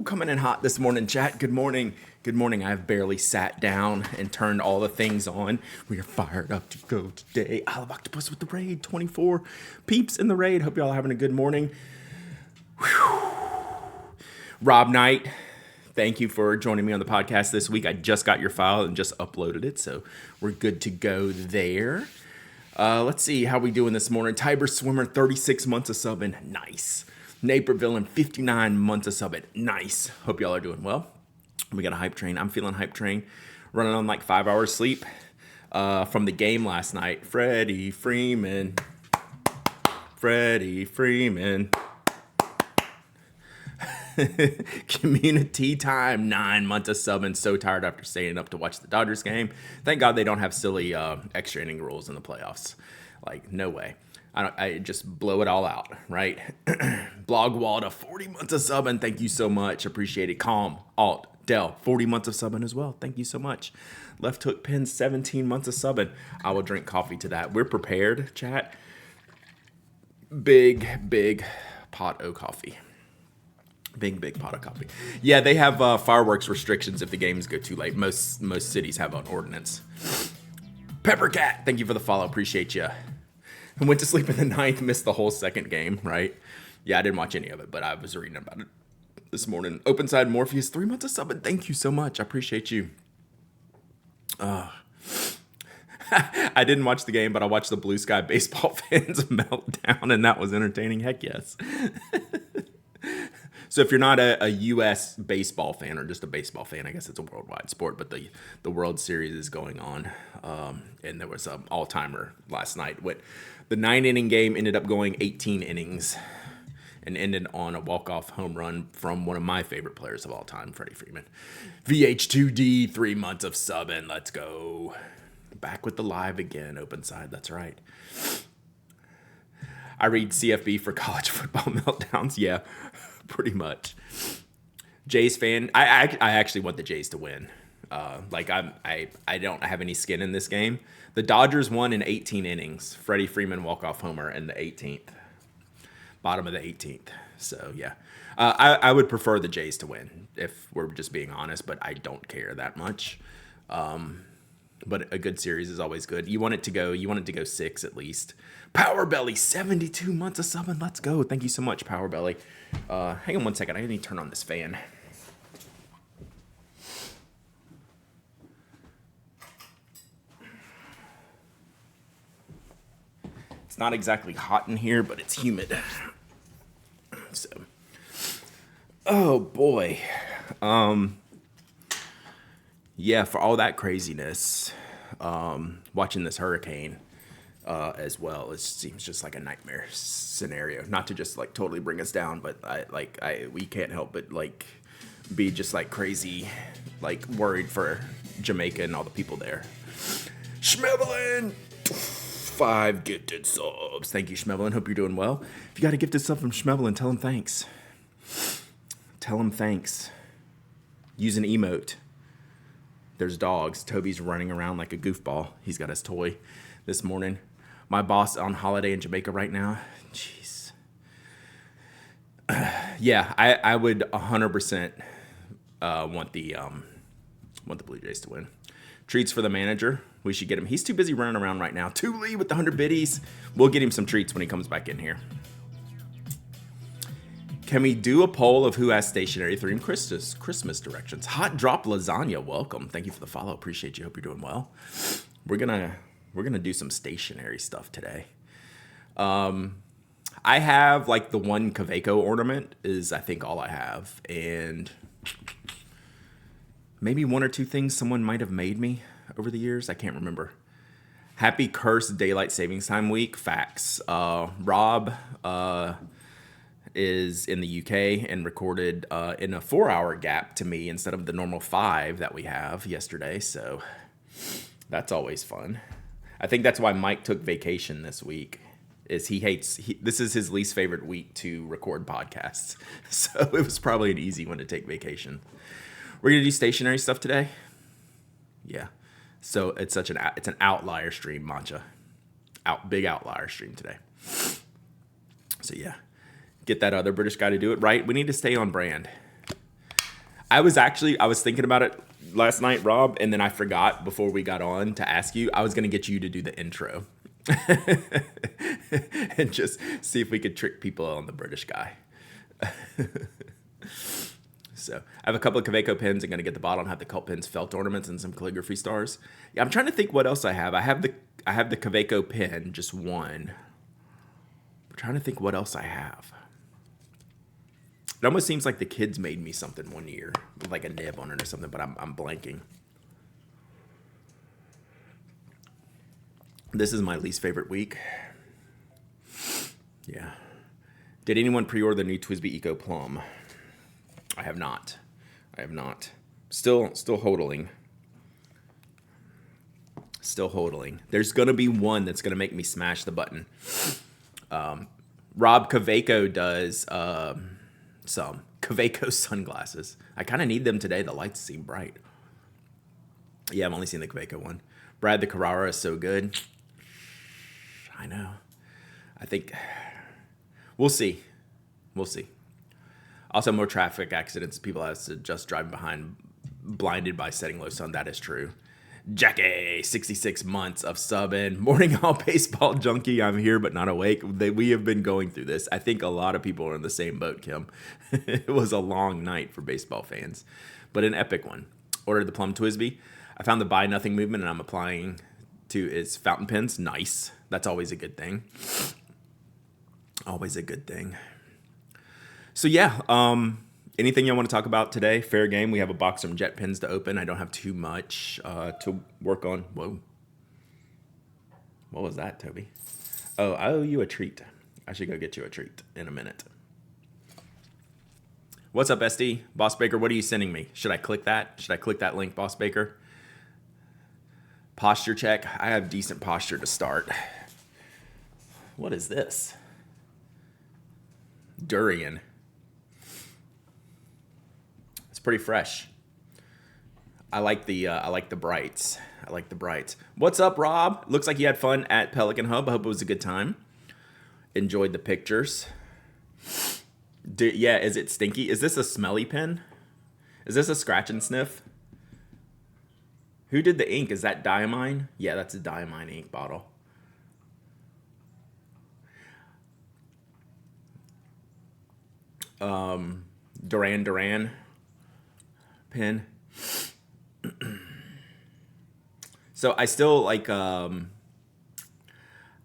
Coming in hot this morning, chat. Good morning. Good morning. I've barely sat down and turned all the things on. We are fired up to go today. I love Octopus with the raid. 24 peeps in the raid. Hope y'all are having a good morning. Whew. Rob Knight, thank you for joining me on the podcast this week. I just got your file and just uploaded it, so we're good to go there. Let's see how we doing this morning. Tiber Swimmer, 36 months of subbing. Nice. Naperville in 59 months of subbing. Nice. Hope y'all are doing well. We got a hype train. I'm feeling hype train. Running on like 5 hours sleep from the game last night. Freddie Freeman. Community time, 9 months of subbing. So tired after staying up to watch the Dodgers game. Thank God they don't have silly extra inning rules in the playoffs. Like, no way. I just blow it all out, right? Blog Walda, 40 months of subbing. Thank you so much. Appreciate it. Calm, Alt, Dell, 40 months of subbing as well. Thank you so much. Left Hook Pin, 17 months of subbing. I will drink coffee to that. We're prepared, chat. Big pot of coffee. Big pot of coffee. Yeah, they have fireworks restrictions if the games go too late. Most cities have an ordinance. Peppercat, thank you for the follow. Appreciate you. I went to sleep in the ninth, missed the whole second game, right? Yeah, I didn't watch any of it, but I was reading about it this morning. Open Side Morpheus, 3 months of subbing. Thank you so much. I appreciate you. I didn't watch the game, but I watched the Blue Sky baseball fans meltdown, and that was entertaining. Heck yes. So if you're not a U.S. baseball fan or just a baseball fan, I guess it's a worldwide sport, but the World Series is going on, and there was an all-timer last night. The 9-inning game ended up going 18 innings and ended on a walk-off home run from one of my favorite players of all time, Freddie Freeman. VH2D, 3 months of subbing. Let's go. Back with the live again, Open Side. That's right. I read CFB for college football meltdowns. Yeah, pretty much. Jays fan. I actually want the Jays to win. I don't have any skin in this game. The Dodgers won in 18 innings. Freddie Freeman walk-off homer in the 18th. Bottom of the 18th. So, yeah. I would prefer the Jays to win, if we're just being honest, but I don't care that much. But a good series is always good. You want it to go 6 at least. Power Belly, 72 months of subbing. Let's go. Thank you so much, Power Belly. Hang on one second. I need to turn on this fan. It's not exactly hot in here, but it's humid. So, oh boy. Yeah, for all that craziness, watching this hurricane as well, it seems just like a nightmare scenario. Not to just like totally bring us down, but we can't help but like be just like crazy, like worried for Jamaica and all the people there. Schmevelin, 5 gifted subs. Thank you, Schmevelin. Hope you're doing well. If you got a gifted sub from Schmevelin, tell him thanks. Tell him thanks. Use an emote. There's dogs. Toby's running around like a goofball. He's got his toy this morning. My boss on holiday in Jamaica right now. Jeez. Yeah, I would 100% want the Blue Jays to win. Treats for the manager. We should get him. He's too busy running around right now. Thule with the 100 biddies. We'll get him some treats when he comes back in here. Can we do a poll of who has stationary themed Christmas directions? Hot Drop Lasagna, welcome. Thank you for the follow. Appreciate you. Hope you're doing well. We're gonna do some stationary stuff today. I have like the one Kaweco ornament is I think all I have, and maybe 1 or 2 things someone might have made me over the years. I can't remember. Happy cursed daylight savings time week. Facts. Rob is in the UK and recorded in a 4-hour gap to me instead of the normal 5 that we have yesterday. So that's always fun. I think that's why Mike took vacation this week. This is his least favorite week to record podcasts. So it was probably an easy one to take vacation. We're going to do stationary stuff today. Yeah. So it's an outlier stream, Mancha. Big outlier stream today. So yeah. Get that other British guy to do it right. We need to stay on brand. I was thinking about it last night, Rob, and then I forgot before we got on to ask you. I was going to get you to do the intro and just see if we could trick people on the British guy. So I have a couple of Kaweco pins. I'm going to get the bottle and have the cult pins, felt ornaments, and some calligraphy stars. Yeah, I'm trying to think what else I have. I have the Kaweco pin, just one. I'm trying to think what else I have. It almost seems like the kids made me something one year with like a nib on it or something, but I'm blanking. This is my least favorite week. Yeah. Did anyone pre-order the new Twisby Eco Plum? I have not. Still hodling. Still hodling. There's gonna be one that's gonna make me smash the button. Rob Kaweco does some Kaweco sunglasses. I kind of need them today. The lights seem bright. Yeah, I've only seen the Kaweco one. Brad, the Carrara is so good. I know. I think we'll see. Also, more traffic accidents. People have to just driving behind, blinded by setting low sun. That is true. Jackie, 66 months of subbing. Morning all baseball junkie. I'm here but not awake. We have been going through this. I think a lot of people are in the same boat, Kim. It was a long night for baseball fans, but an epic one. Ordered the Plum Twisby. I found the buy nothing movement and I'm applying to its fountain pens. Nice. That's always a good thing. Always a good thing. So yeah, anything you want to talk about today? Fair game. We have a box of jet pins to open. I don't have too much to work on. Whoa. What was that, Toby? Oh, I owe you a treat. I should go get you a treat in a minute. What's up, SD? Boss Baker, what are you sending me? Should I click that? Should I click that link, Boss Baker? Posture check. I have decent posture to start. What is this? Durian. Pretty fresh. I like the brights. What's up, Rob? Looks like you had fun at Pelican Hub. I hope it was a good time. Enjoyed the pictures. Yeah, is it stinky? Is this a smelly pen? Is this a scratch and sniff? Who did the ink? Is that Diamine? Yeah, that's a Diamine ink bottle. Duran pen. So I still like I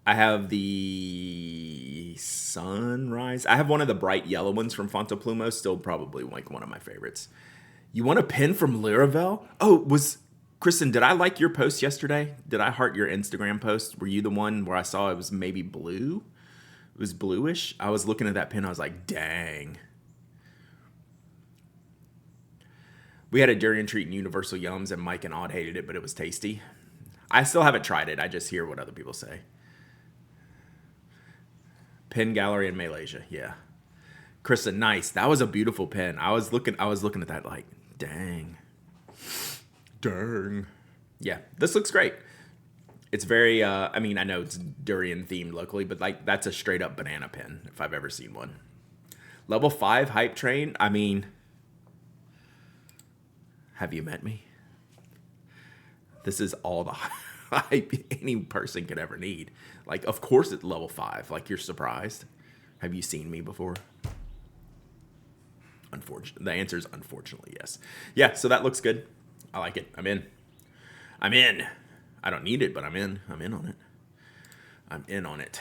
have the Sunrise. I have one of the bright yellow ones from Fontoplumo, still probably like one of my favorites. You want a pen from Laravel? Oh, Kristen, did I like your post yesterday? Did I heart your Instagram post? Were you the one where I saw it was maybe blue? It was bluish. I was looking at that pen, I was like, dang. We had a durian treat in Universal Yums, and Mike and Odd hated it, but it was tasty. I still haven't tried it. I just hear what other people say. Pen gallery in Malaysia, yeah. Krista, nice. That was a beautiful pen. I was looking at that like, dang. Yeah, this looks great. It's very, I know it's durian themed locally, but like that's a straight up banana pen if I've ever seen one. Level 5 hype train. Have you met me? This is all the hype any person could ever need. Like, of course it's level 5. Like, you're surprised. Have you seen me before? The answer is unfortunately yes. Yeah, so that looks good. I like it. I'm in. I don't need it, but I'm in. I'm in on it.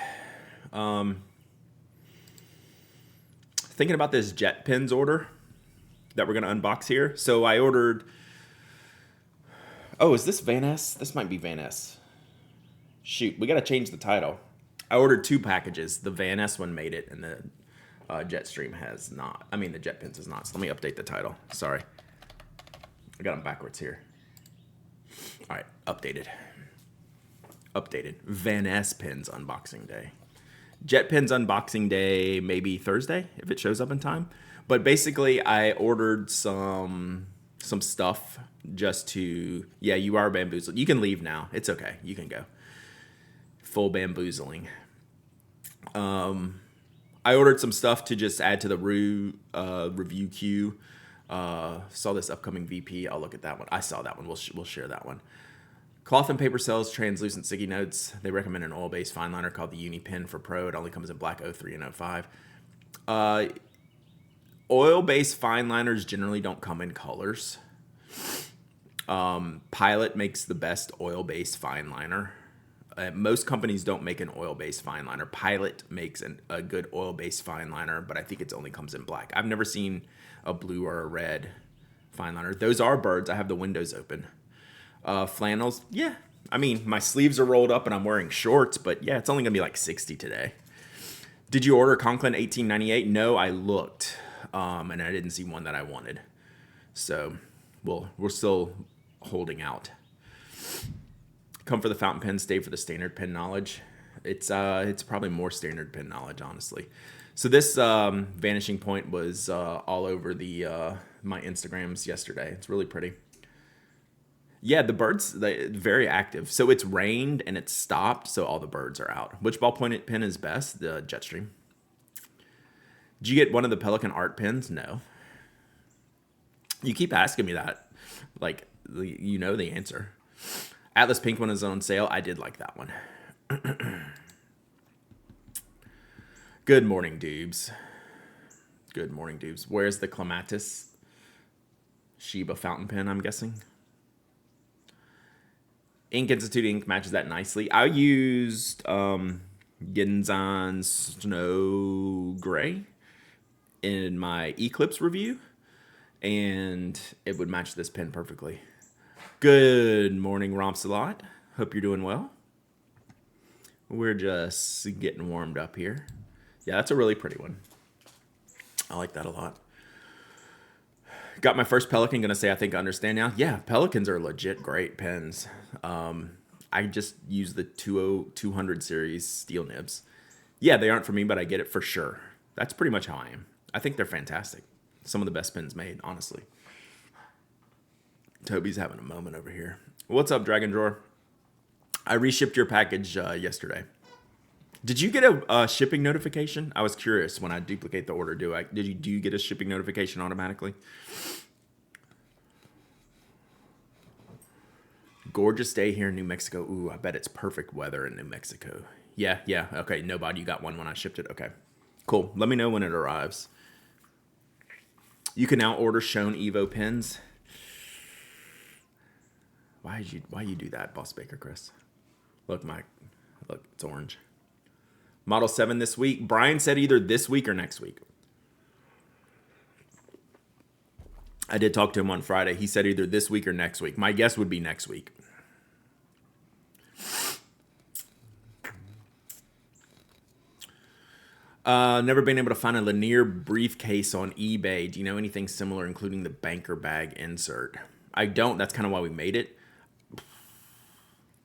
Thinking about this jet pins order that we're going to unbox here. So I ordered... Oh, is this Vanness? This might be Vanness. Shoot, we got to change the title. I ordered 2 packages. The Vanness one made it, and the Jetstream has not. The Jet Pins has not. So let me update the title. Sorry. I got them backwards here. All right, updated. Vanness Pins Unboxing Day. Jet Pins Unboxing Day, maybe Thursday, if it shows up in time. But basically, I ordered some stuff just to... Yeah, you are bamboozled. You can leave now. It's okay. You can go. Full bamboozling. I ordered some stuff to just add to the review queue. Saw this upcoming VP. I'll look at that one. I saw that one. We'll share that one. Cloth and Paper sells translucent sticky notes. They recommend an oil-based fine liner called the Uni Pen for Pro. It only comes in black 03 and 05. Oil-based fine liners generally don't come in colors. Pilot makes the best oil-based fine liner. Most companies don't make an oil-based fine liner. Pilot makes a good oil-based fine liner, but I think it only comes in black. I've never seen a blue or a red fine liner. Those are birds. I have the windows open. Flannels, yeah. I mean, my sleeves are rolled up and I'm wearing shorts, but yeah, it's only gonna be like 60 today. Did you order Conklin 1898? No, I looked, and I didn't see one that I wanted. So, we're still holding out. Come for the fountain pen, stay for the standard pen knowledge. It's probably more standard pen knowledge, honestly. So this vanishing point was all over my Instagrams yesterday. It's really pretty. Yeah, the birds, very active. So it's rained and it's stopped, so all the birds are out. Which ballpoint pen is best? The Jetstream. Did you get one of the Pelican art pens? No. You keep asking me that. Like, you know the answer. Atlas Pink one is on sale. I did like that one. Good morning, dudes. Good morning, dudes. Where's the Clematis Shiba fountain pen, I'm guessing? Ink Institute ink matches that nicely. I used Genzan Snow Gray in my Eclipse review, and it would match this pen perfectly. Good morning, Romsalot. Hope you're doing well. We're just getting warmed up here. Yeah, that's a really pretty one. I like that a lot. Got my first Pelican. Gonna say I think I understand now. Yeah, Pelicans are legit great pens. I just use the 200 series steel nibs. Yeah, they aren't for me, but I get it for sure. That's pretty much how I am. I think they're fantastic. Some of the best pens made, honestly. Toby's having a moment over here. What's up, Dragon Drawer? I reshipped your package yesterday. Did you get a shipping notification? I was curious when I duplicate the order. Do you get a shipping notification automatically? Gorgeous day here in New Mexico. Ooh, I bet it's perfect weather in New Mexico. Yeah. Okay, nobody. You got one when I shipped it. Okay, cool. Let me know when it arrives. You can now order Shown Evo pens. Why you do that, Boss Baker Chris? Look, it's orange. Model 7 this week. Brian said either this week or next week. I did talk to him on Friday. He said either this week or next week. My guess would be next week. Never been able to find a Lanier briefcase on eBay. Do you know anything similar, including the banker bag insert? I don't. That's kind of why we made it.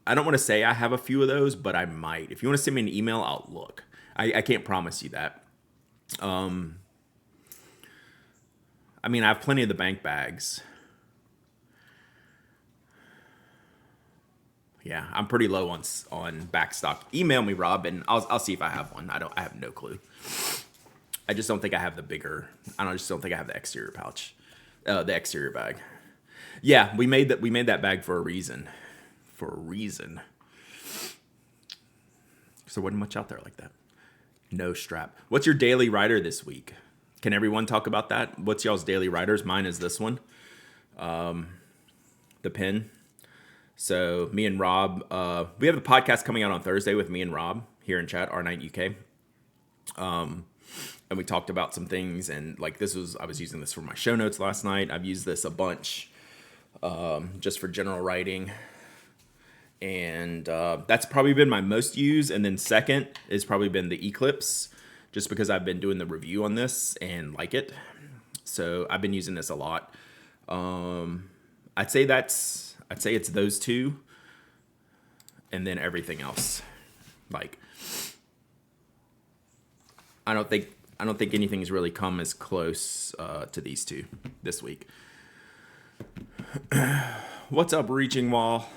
I don't want to say I have a few of those, but I might. If you want to send me an email, I'll look. I can't promise you that. I mean, I have plenty of the bank bags. Yeah, I'm pretty low on backstock. Email me, Rob, and I'll see if I have one. I have no clue. I just don't think I have the bigger. I just don't think I have the exterior pouch, the exterior bag. Yeah, we made that bag for a reason. So there wasn't much out there like that. No strap. What's your daily rider this week? Can everyone talk about that? What's y'all's daily riders? Mine is this one. The pen. So me and Rob, we have a podcast coming out on Thursday with me and Rob here in chat, R9 UK. And we talked about some things, and like I was using this for my show notes last night. I've used this a bunch, just for general writing. And that's probably been my most used. And then second has probably been the Eclipse, just because I've been doing the review on this and like it. So I've been using this a lot. I'd say it's those two, and then everything else. Like, I don't think anything's really come as close to these two this week. What's up, Reaching Wall?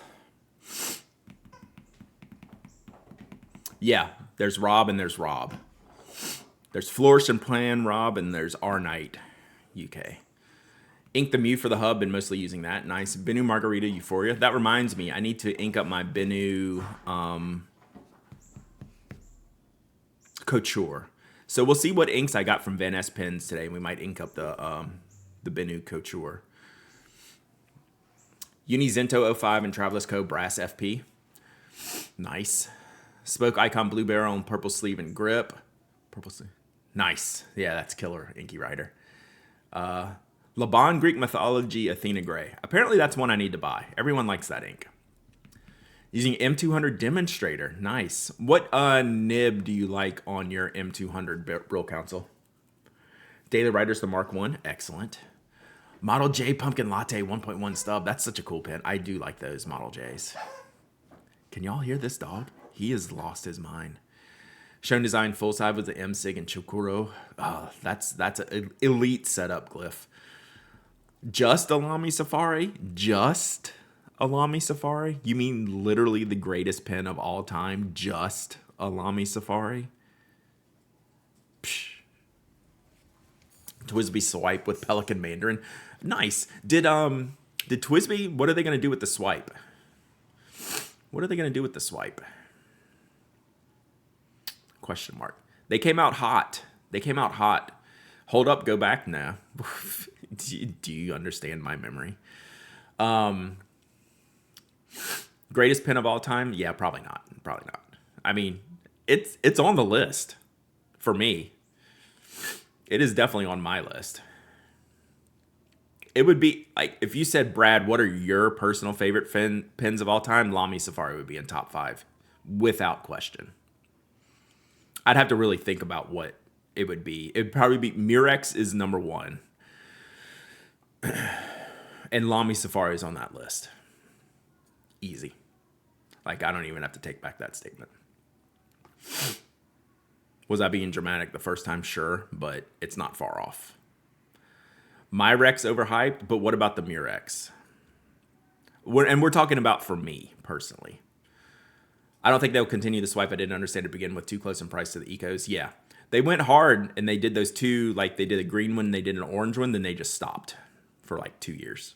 Yeah, there's Rob and there's Rob. There's Flourish and Plan Rob, and there's R Knight UK. Ink the Mew for the hub, been mostly using that. Nice. Benu Margarita Euphoria. That reminds me, I need to ink up my Benu Couture. So we'll see what inks I got from Vanness pens today. We might ink up the Benu Couture. Unizento 05 and Travelers Co. Brass FP. Nice. Spoke Icon Blue Barrel on purple sleeve and grip. Purple sleeve. Nice. Yeah, that's killer, Inky Rider. Laban Greek Mythology Athena Gray. Apparently that's one I need to buy. Everyone likes that ink. Using M200 Demonstrator. Nice. What nib do you like on your M200 Brill Council? Daily Riders, the Mark 1. Excellent. Model J Pumpkin Latte 1.1 stub. That's such a cool pen. I do like those Model Js. Can y'all hear this dog? He has lost his mind. Shown Design full side with the M-Sig and Chokuro. Oh, that's an elite setup glyph. Just Alami Safari? Just Alami Safari? You mean literally the greatest pen of all time? Just Alami Safari? Psh. Twisby Swipe with Pelican Mandarin. Nice. Did Twisby, what are they going to do with the swipe? What are they going to do with the swipe? Question mark. They came out hot. Hold up, go back now. Do you understand my memory? Greatest pen of all time? Yeah, probably not. I mean, it's on the list for me. It is definitely on my list. It would be like if you said, Brad, what are your personal favorite pens of all time? Lamy Safari would be in top 5 without question. I'd have to really think about what it would be. It'd probably be Murex is number 1. And Lamy Safari is on that list. Easy. Like, I don't even have to take back that statement. Was I being dramatic the first time? Sure, but it's not far off. Myrex overhyped, but what about the Murex? We're talking about for me, personally. I don't think they'll continue the swipe. I didn't understand to begin with. Too close in price to the Ecos. Yeah. They went hard, and they did those two, like they did a green one, they did an orange one, then they just stopped for like 2 years.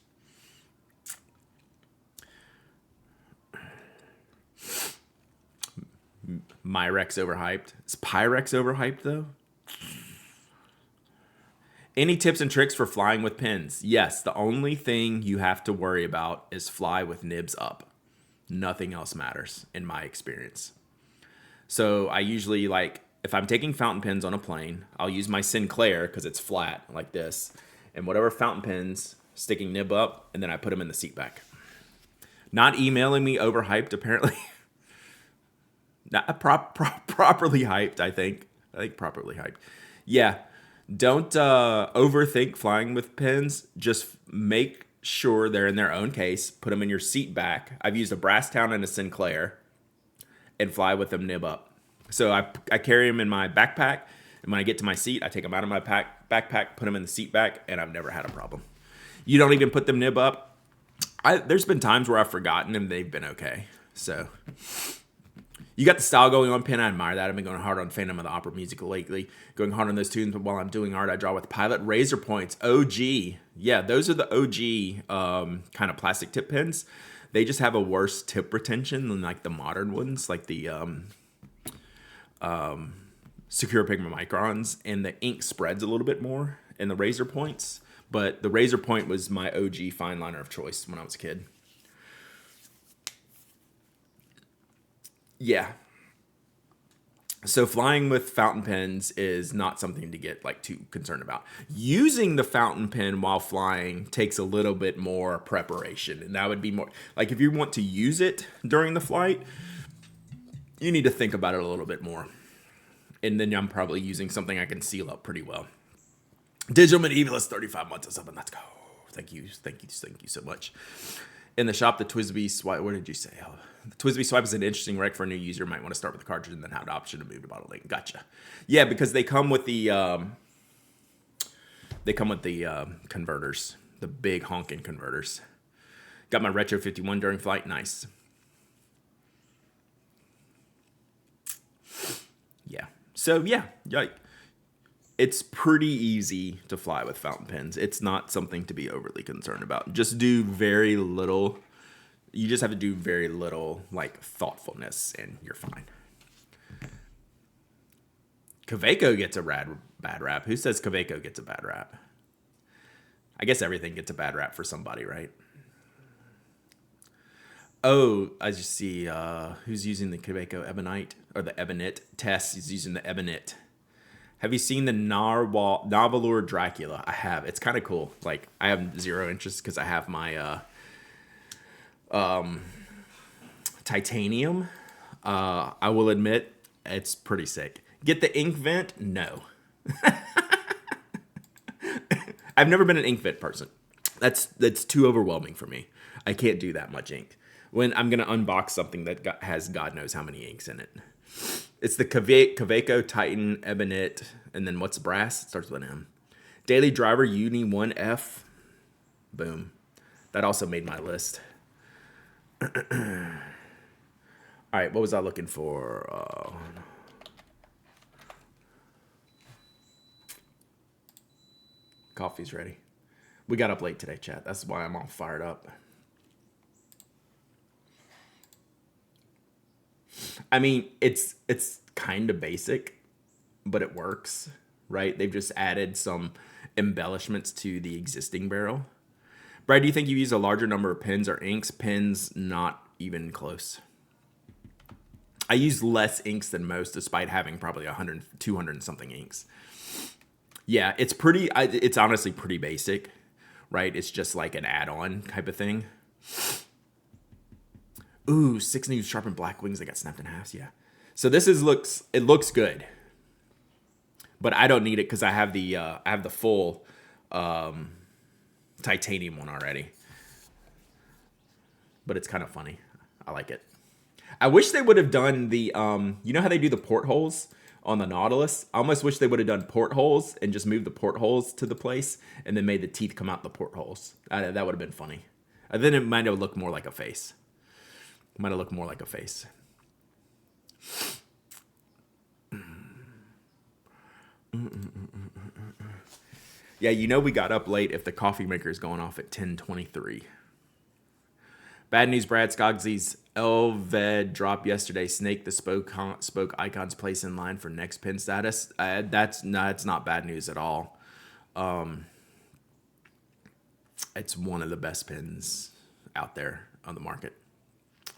Myrex overhyped. Is Pyrex overhyped, though? Any tips and tricks for flying with pins? Yes, the only thing you have to worry about is fly with nibs up. Nothing else matters, in my experience. So I usually, like, if I'm taking fountain pens on a plane, I'll use my Sinclair because it's flat like this. And whatever fountain pens, sticking nib up, and then I put them in the seat back. Not emailing me overhyped, apparently. Not properly hyped, I think. Properly hyped. Yeah. Don't overthink flying with pins. Just make sure they're in their own case. Put them in your seat back. I've used a Brasstown and a Sinclair and fly with them nib up. So I carry them in my backpack, and when I get to my seat, I take them out of my backpack, put them in the seat back, and I've never had a problem. You don't even put them nib up. There's been times where I've forgotten and they've been okay. So you got the style going on, Pen. I admire that. I've been going hard on Phantom of the Opera music lately. Going hard on those tunes, but while I'm doing art, I draw with Pilot Razor Points. OG. Yeah, those are the OG kind of plastic tip pens. They just have a worse tip retention than like the modern ones, like the Secure Pigment Microns. And the ink spreads a little bit more in the Razor Points. But the Razor Point was my OG fine liner of choice when I was a kid. Yeah. So flying with fountain pens is not something to get like too concerned about. Using the fountain pen while flying takes a little bit more preparation. And that would be more like if you want to use it during the flight, you need to think about it a little bit more. And then I'm probably using something I can seal up pretty well. Digital Medievalist 35 months or something. Let's go. Thank you so much. In the shop, the Twisby Swipe. What did you say? Oh, the Twisby Swipe is an interesting rec for a new user. Might want to start with the cartridge and then have the option to move to bottle link. Gotcha. Yeah, because they come with the converters, the big honking converters. Got my Retro 51 during flight. Nice. Yeah. So yeah, like It's pretty easy to fly with fountain pens. It's not something to be overly concerned about. Just do very little. You just have to do very little like thoughtfulness and you're fine. Kaweco gets a bad rap. Who says Kaweco gets a bad rap? I guess everything gets a bad rap for somebody, right? Oh, I just see who's using the Kaweco Ebonite or the Ebonite. Tess is using the Ebonite. Have you seen the Navalur Dracula? I have. It's kind of cool. Like, I have zero interest because I have my titanium. I will admit, it's pretty sick. Get the ink vent? No. I've never been an ink vent person. That's too overwhelming for me. I can't do that much ink. When I'm going to unbox something that has God knows how many inks in it. It's the Kaweco Titan Ebonite, and then what's brass? It starts with an M. Daily Driver Uni 1F. Boom. That also made my list. All right, what was I looking for? Coffee's ready. We got up late today, chat. That's why I'm all fired up. I mean, it's kind of basic, but it works, right? They've just added some embellishments to the existing barrel. Brad, do you think you use a larger number of pens or inks? Pens, not even close. I use less inks than most, despite having probably 100, 200 and something inks. Yeah, it's honestly pretty basic, right? It's just like an add-on type of thing. Ooh, 6 new sharpened black wings that got snapped in half. Yeah. So this looks good, but I don't need it because I have the full titanium one already. But it's kind of funny. I like it. I wish they would have done the you know how they do the portholes on the Nautilus? I almost wish they would have done portholes and just moved the portholes to the place and then made the teeth come out the portholes. That would have been funny. Then it might have looked more like a face. Yeah, you know we got up late if the coffee maker is going off at 10:23. Bad news, Brad. Skogsy's Elved drop yesterday. Snake the spoke icon's place in line for next pin status. It's not bad news at all. It's one of the best pins out there on the market.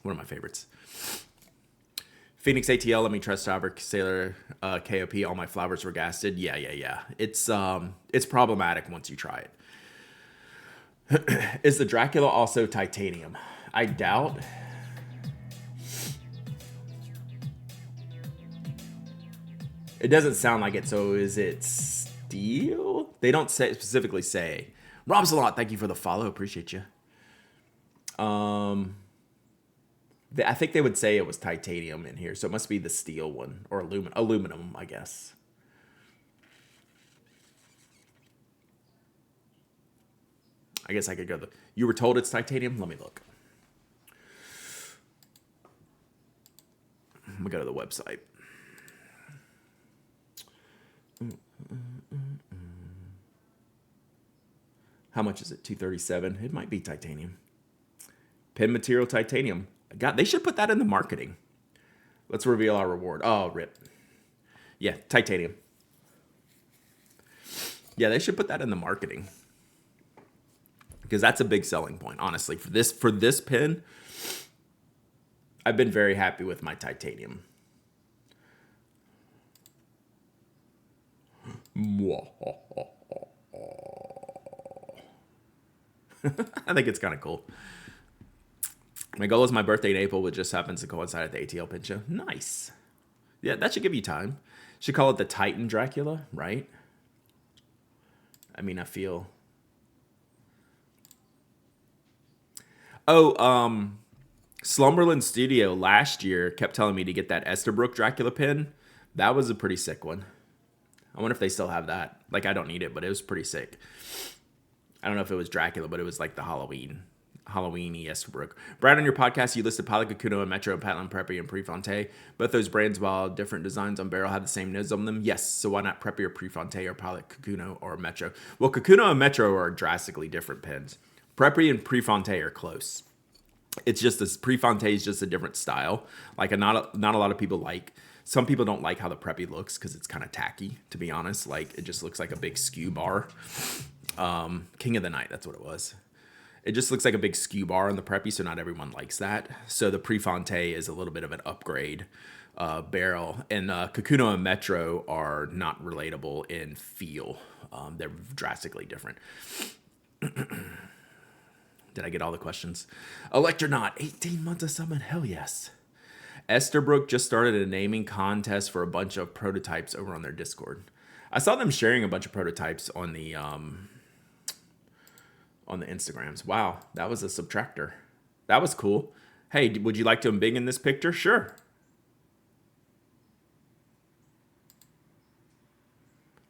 One of my favorites. Phoenix ATL, let me trust Fabric Sailor KOP. All my flowers were gasted. Yeah. It's problematic once you try it. Is the Dracula also titanium? I doubt. It doesn't sound like it. So is it steel? They don't specifically say. Robsalot, thank you for the follow. Appreciate you. I think they would say it was titanium in here, so it must be the steel one or aluminum, I guess. I guess I could go. You were told it's titanium? Let me look. I'm gonna go to the website. How much is it? $237. It might be titanium. Pen material titanium. God, they should put that in the marketing. Let's reveal our reward. Oh, rip. Yeah, titanium. Yeah, they should put that in the marketing. Because that's a big selling point, honestly. For this pen, I've been very happy with my titanium. I think it's kind of cool. My goal is my birthday in April, which just happens to coincide at the ATL Pin Show. Nice. Yeah, that should give you time. Should call it the Titan Dracula, right? I mean, I feel... Oh, Slumberland Studio last year kept telling me to get that Esterbrook Dracula pin. That was a pretty sick one. I wonder if they still have that. Like, I don't need it, but it was pretty sick. I don't know if it was Dracula, but it was like the Halloween Halloween-y Estabrook. Brad, on your podcast, you listed Pilot, Kakuno, and Metro, and Patland, Preppy, and Prefonte. Both those brands, while different designs on barrel, have the same nose on them. Yes, so why not Preppy or Prefonte or Pilot, Kakuno, or Metro? Well, Kakuno and Metro are drastically different pens. Preppy and Prefonte are close. It's just this Prefonte is just a different style. Like not a lot of people like. Some people don't like how the Preppy looks because it's kind of tacky, to be honest. Like it just looks like a big skew bar. King of the Night, that's what it was. It just looks like a big skew bar on the Preppy, so not everyone likes that. So the Prefonte is a little bit of an upgrade barrel. And Kakuno and Metro are not relatable in feel. They're drastically different. Did I get all the questions? Electronaut, 18 months of summon, hell yes. Estabrook just started a naming contest for a bunch of prototypes over on their Discord. I saw them sharing a bunch of prototypes on the Instagrams. Wow, that was a subtractor. That was cool. Hey, would you like to embig in this picture? Sure.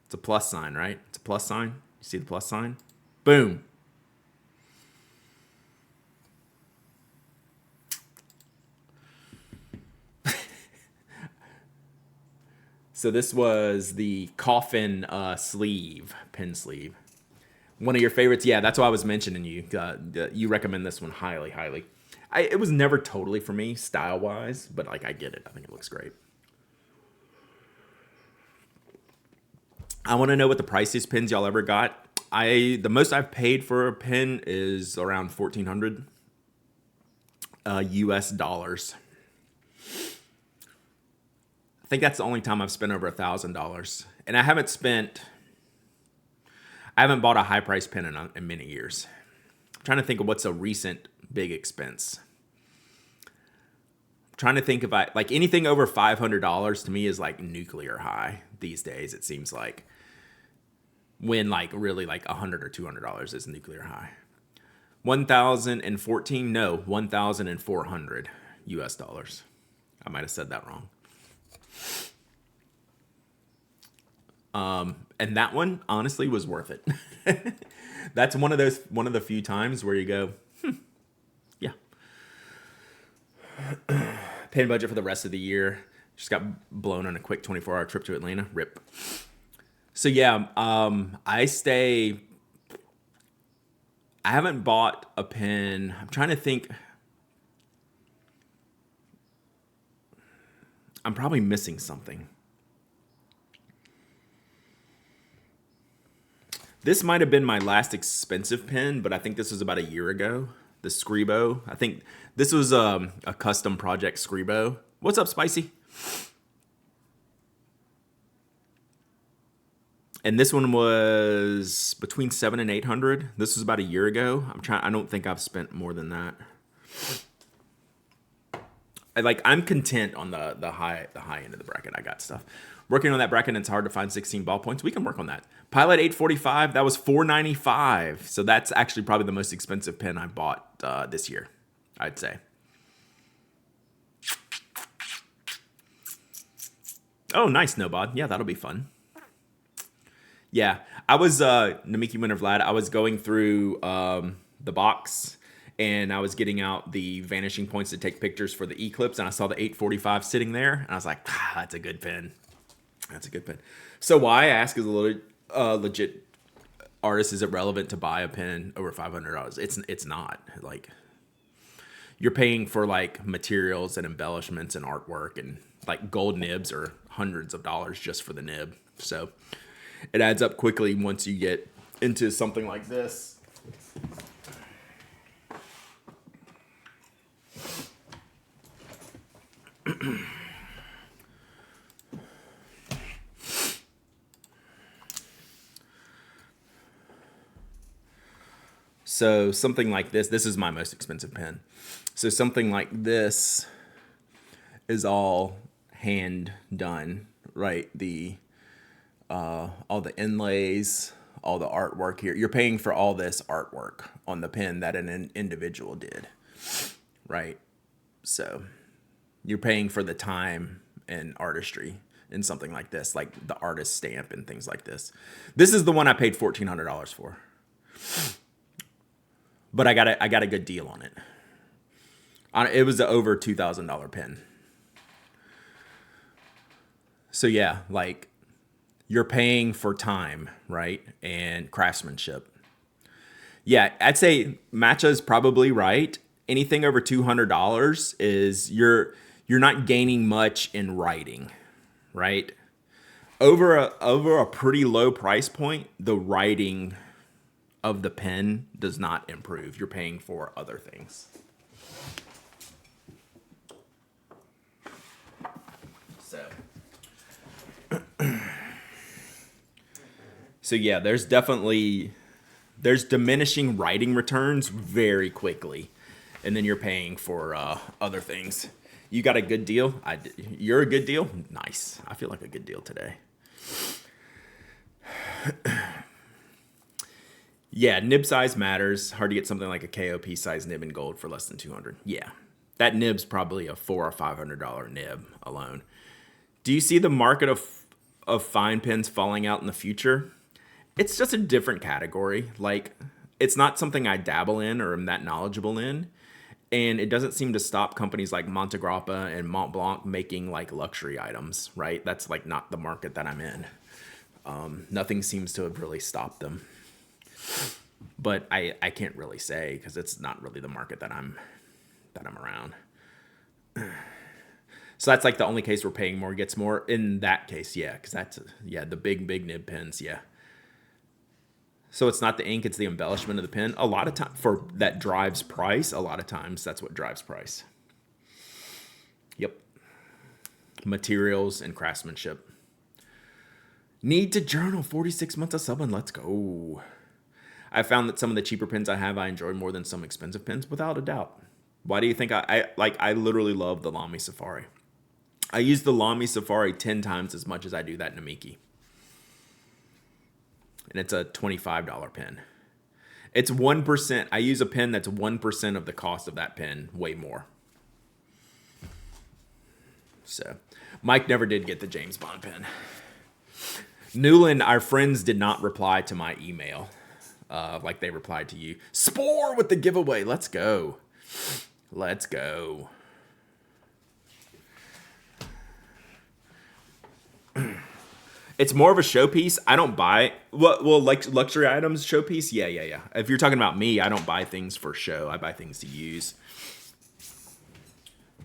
It's a plus sign, right? It's a plus sign. You see the plus sign? Boom. So this was the coffin sleeve, pen sleeve. One of your favorites? Yeah, that's why I was mentioning you. You recommend this one highly, highly. It was never totally for me, style-wise, but like I get it. I think it looks great. I want to know what the priciest pens y'all ever got. The most I've paid for a pen is around $1,400 US dollars. I think that's the only time I've spent over $1,000, and I haven't bought a high price pen in many years. I'm trying to think of what's a recent big expense. I'm trying to think if like anything over $500 to me is like nuclear high these days. It seems like when like really like $100 or $200 is nuclear high. 1,014, no, 1,400 US dollars. I might have said that wrong. And that one honestly was worth it. That's one of the few times where you go, yeah. Pen budget for the rest of the year. Just got blown on a quick 24-hour trip to Atlanta. Rip. So yeah, I haven't bought a pen. I'm trying to think. I'm probably missing something. This might have been my last expensive pen, but I think this was about a year ago. The Scribo. I think this was a custom project Scribo. What's up, Spicy? And this one was between $700 and $800. This was about a year ago. I don't think I've spent more than that. I'm content on the high end of the bracket. I got stuff. Working on that bracket, and it's hard to find 16 ballpoints. We can work on that. Pilot 845, that was $495. So that's actually probably the most expensive pen I bought this year, I'd say. Oh, nice, Nobod. Yeah, that'll be fun. Yeah, I was, Namiki Winter Vlad, I was going through the box, and I was getting out the vanishing points to take pictures for the Eclipse, and I saw the 845 sitting there, and I was like, that's a good pen. That's a good pen. So why I ask is a little legit artist, is it relevant to buy a pen over $500? It's not. Like, you're paying for like materials and embellishments and artwork, and like gold nibs are hundreds of dollars just for the nib. So it adds up quickly once you get into something like this. So something like this is my most expensive pen. So something like this is all hand done, right? All the inlays, all the artwork here. You're paying for all this artwork on the pen that an individual did, right? So you're paying for the time and artistry in something like this, like the artist stamp and things like this. This is the one I paid $1,400 for. but I got a good deal on it. It was an over $2,000 pen. So yeah, like you're paying for time, right? And craftsmanship. Yeah, I'd say Matcha's probably right. Anything over $200 is you're not gaining much in writing, right? Over a pretty low price point, the writing of the pen does not improve. You're paying for other things. So yeah, there's diminishing writing returns very quickly, and then you're paying for other things. You got a good deal? You're a good deal? Nice. I feel like a good deal today. Yeah, nib size matters. Hard to get something like a KOP size nib in gold for less than $200. Yeah, that nib's probably a $400 or $500 nib alone. Do you see the market of fine pens falling out in the future? It's just a different category. Like, it's not something I dabble in or am that knowledgeable in. And it doesn't seem to stop companies like Montegrappa and Mont Blanc making like luxury items, right? That's like not the market that I'm in. Nothing seems to have really stopped them. But I can't really say because it's not really the market that I'm around. So that's like the only case where paying more gets more. In that case, yeah, because that's the big nib pens, yeah. So it's not the ink, it's the embellishment of the pen. A lot of time that drives price. A lot of times that's what drives price. Yep. Materials and craftsmanship. Need to journal 46 months of subbing. Let's go. I found that some of the cheaper pens I have I enjoy more than some expensive pens, without a doubt. Why do you think I literally love the Lamy Safari? I use the Lamy Safari 10 times as much as I do that Namiki. And it's a $25 pen. It's 1%. I use a pen that's 1% of the cost of that pen, way more. So, Mike never did get the James Bond pen. Newland, our friends did not reply to my email like they replied to you. Spore with the giveaway. Let's go. Let's go. It's more of a showpiece. I don't buy like luxury items showpiece. Yeah. If you're talking about me, I don't buy things for show. I buy things to use.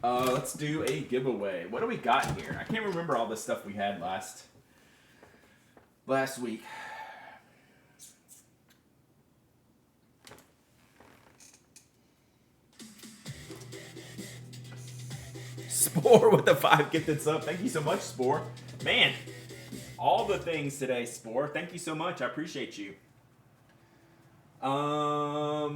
Let's do a giveaway. What do we got here? I can't remember all the stuff we had last week. Spore with the 5 gifted sub. Thank you so much, Spore. Man. All the things today, Spore. Thank you so much. I appreciate you. All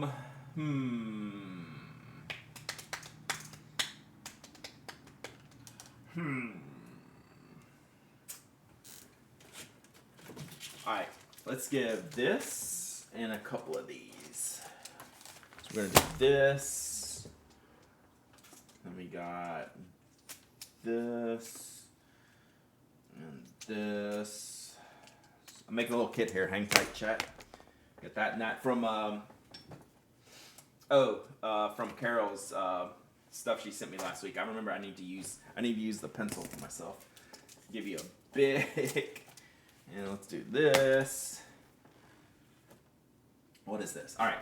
right. Let's give this and a couple of these. So we're going to do this. Then we got this. And this. I'm making a little kit here. Hang tight, chat. Get that and that from from Carol's stuff she sent me last week. I remember I need to use the pencil for myself. Give you a big. And let's do this. What is this? All right.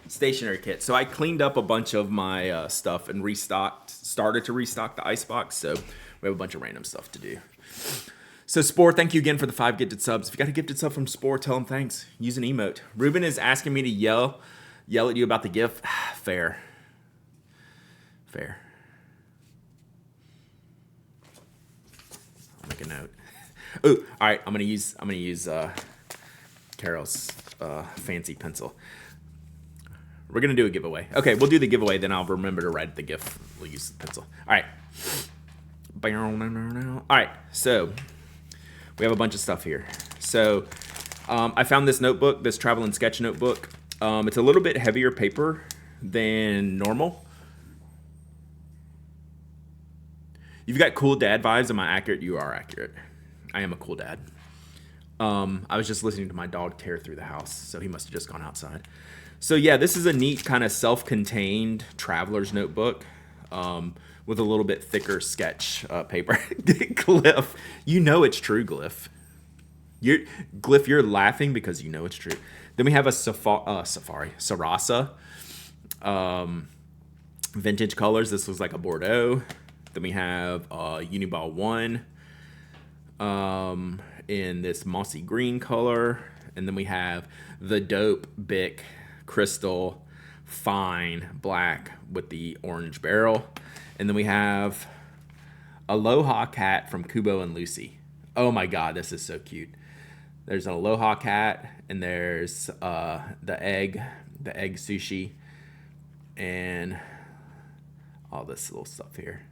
Stationery kit. So I cleaned up a bunch of my stuff and started to restock the icebox. So we have a bunch of random stuff to do. So Spore, thank you again for the 5 gifted subs. If you got a gifted sub from Spore, tell him thanks. Use an emote. Ruben is asking me to yell at you about the gift. Fair. I'll make a note. Ooh, all right. I'm gonna use Carol's fancy pencil. We're going to do a giveaway. Okay, we'll do the giveaway, then I'll remember to write the gift. We'll use the pencil. All right. All right, so we have a bunch of stuff here. So I found this notebook, this travel and sketch notebook. It's a little bit heavier paper than normal. You've got cool dad vibes. Am I accurate? You are accurate. I am a cool dad. I was just listening to my dog tear through the house, so he must have just gone outside. So yeah, this is a neat kind of self-contained traveler's notebook with a little bit thicker sketch paper. Glyph, you know it's true, Glyph. You're laughing because you know it's true. Then we have a Sarasa, vintage colors. This looks like a Bordeaux. Then we have Uniball 1 in this mossy green color. And then we have the dope Bic Crystal Fine Black with the orange barrel. And then we have Aloha Cat from Kubo and Lucy. Oh my God, this is so cute. There's an Aloha Cat, and there's the egg sushi, and all this little stuff here.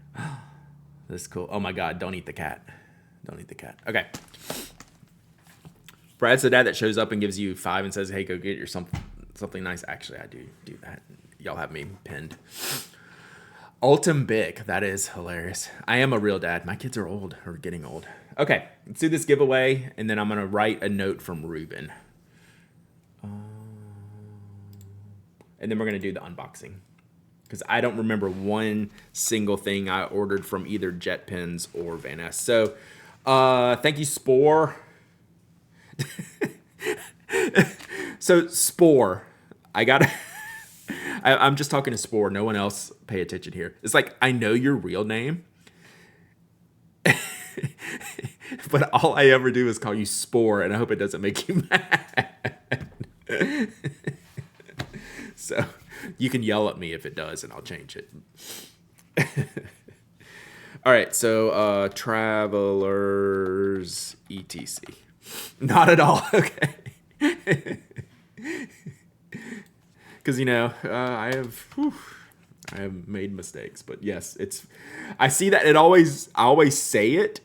This is cool. Oh my God, don't eat the cat. Don't eat the cat. Okay. Brad's the dad that shows up and gives you 5 and says, hey, go get your something nice. Actually, I do that. Y'all have me pinned. Ultim Bic. That is hilarious. I am a real dad. My kids are old, or getting old. Okay, let's do this giveaway, and then I'm going to write a note from Ruben. And then we're going to do the unboxing. Because I don't remember one single thing I ordered from either Jet Pens or Vanness. So, thank you, Spore. So, Spore. I'm just talking to Spore. No one else pay attention here. It's like, I know your real name. But all I ever do is call you Spore, and I hope it doesn't make you mad. So you can yell at me if it does, and I'll change it. All right, so Travelers ETC. Not at all. Okay. Because, I have made mistakes, but yes, I see that I always say it,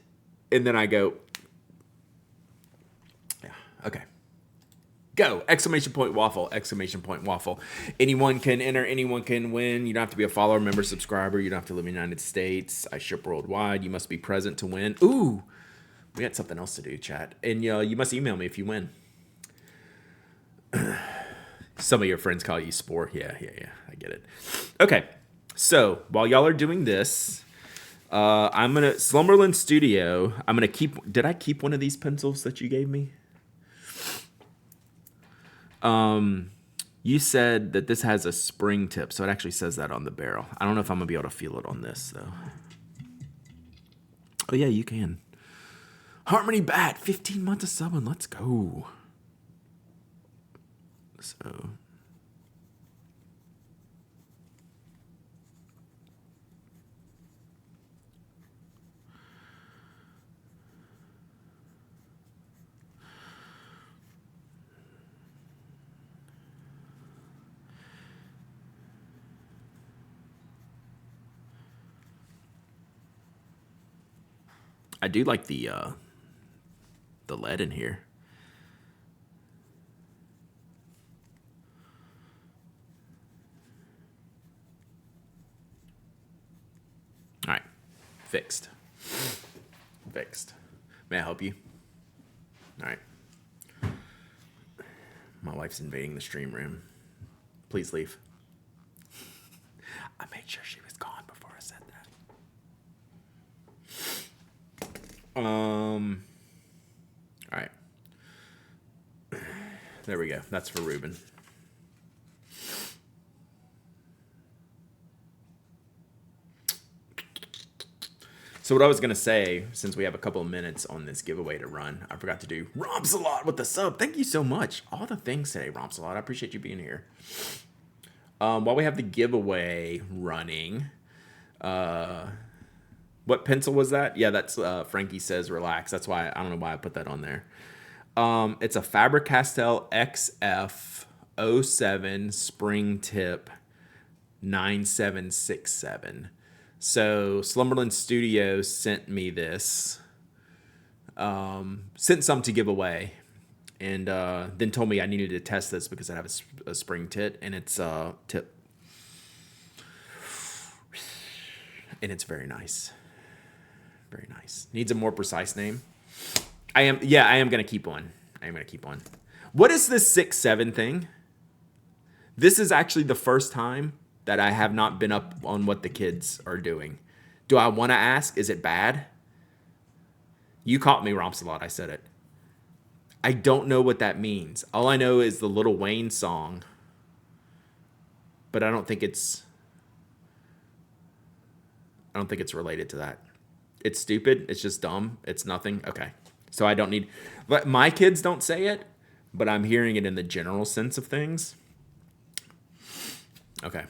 and then I go, yeah, okay. Go! Exclamation point waffle! Exclamation point waffle! Anyone can enter. Anyone can win. You don't have to be a follower, member, subscriber. You don't have to live in the United States. I ship worldwide. You must be present to win. Ooh, we got something else to do, chat. And you must email me if you win. Some of your friends call you Spore. Yeah. I get it. Okay, so while y'all are doing this, I'm gonna Slumberland Studio. I'm gonna keep. Did I keep one of these pencils that you gave me? You said that this has a spring tip, so it actually says that on the barrel. I don't know if I'm gonna be able to feel it on this though. Oh yeah, you can. Harmony Bat, 15 months of subbing. Let's go. So. I do like the lead in here. All right, fixed. May I help you? All right. My wife's invading the stream room. Please leave. I made sure she was gone before I said that. All right. There we go. That's for Ruben. So what I was going to say, since we have a couple of minutes on this giveaway to run, I forgot to do Romsalot with the sub. Thank you so much. All the things today, Romsalot. I appreciate you being here. While we have the giveaway running, what pencil was that? Yeah, that's Frankie Says Relax. That's why I don't know why I put that on there. It's a Faber-Castell XF 07 spring tip 9767. So Slumberland Studio sent me this, sent some to give away, and then told me I needed to test this because I have a spring tip, and it's tip, and it's very nice. Very nice. Needs a more precise name. I am gonna keep on. I am gonna keep on. What is this 6-7 thing? This is actually the first time that I have not been up on what the kids are doing. Do I want to ask? Is it bad? You caught me, Romsalot. I said it. I don't know what that means. All I know is the Lil Wayne song, but I don't think it's related to that. It's stupid. It's just dumb. It's nothing. Okay. So I don't need, but my kids don't say it, but I'm hearing it in the general sense of things. Okay.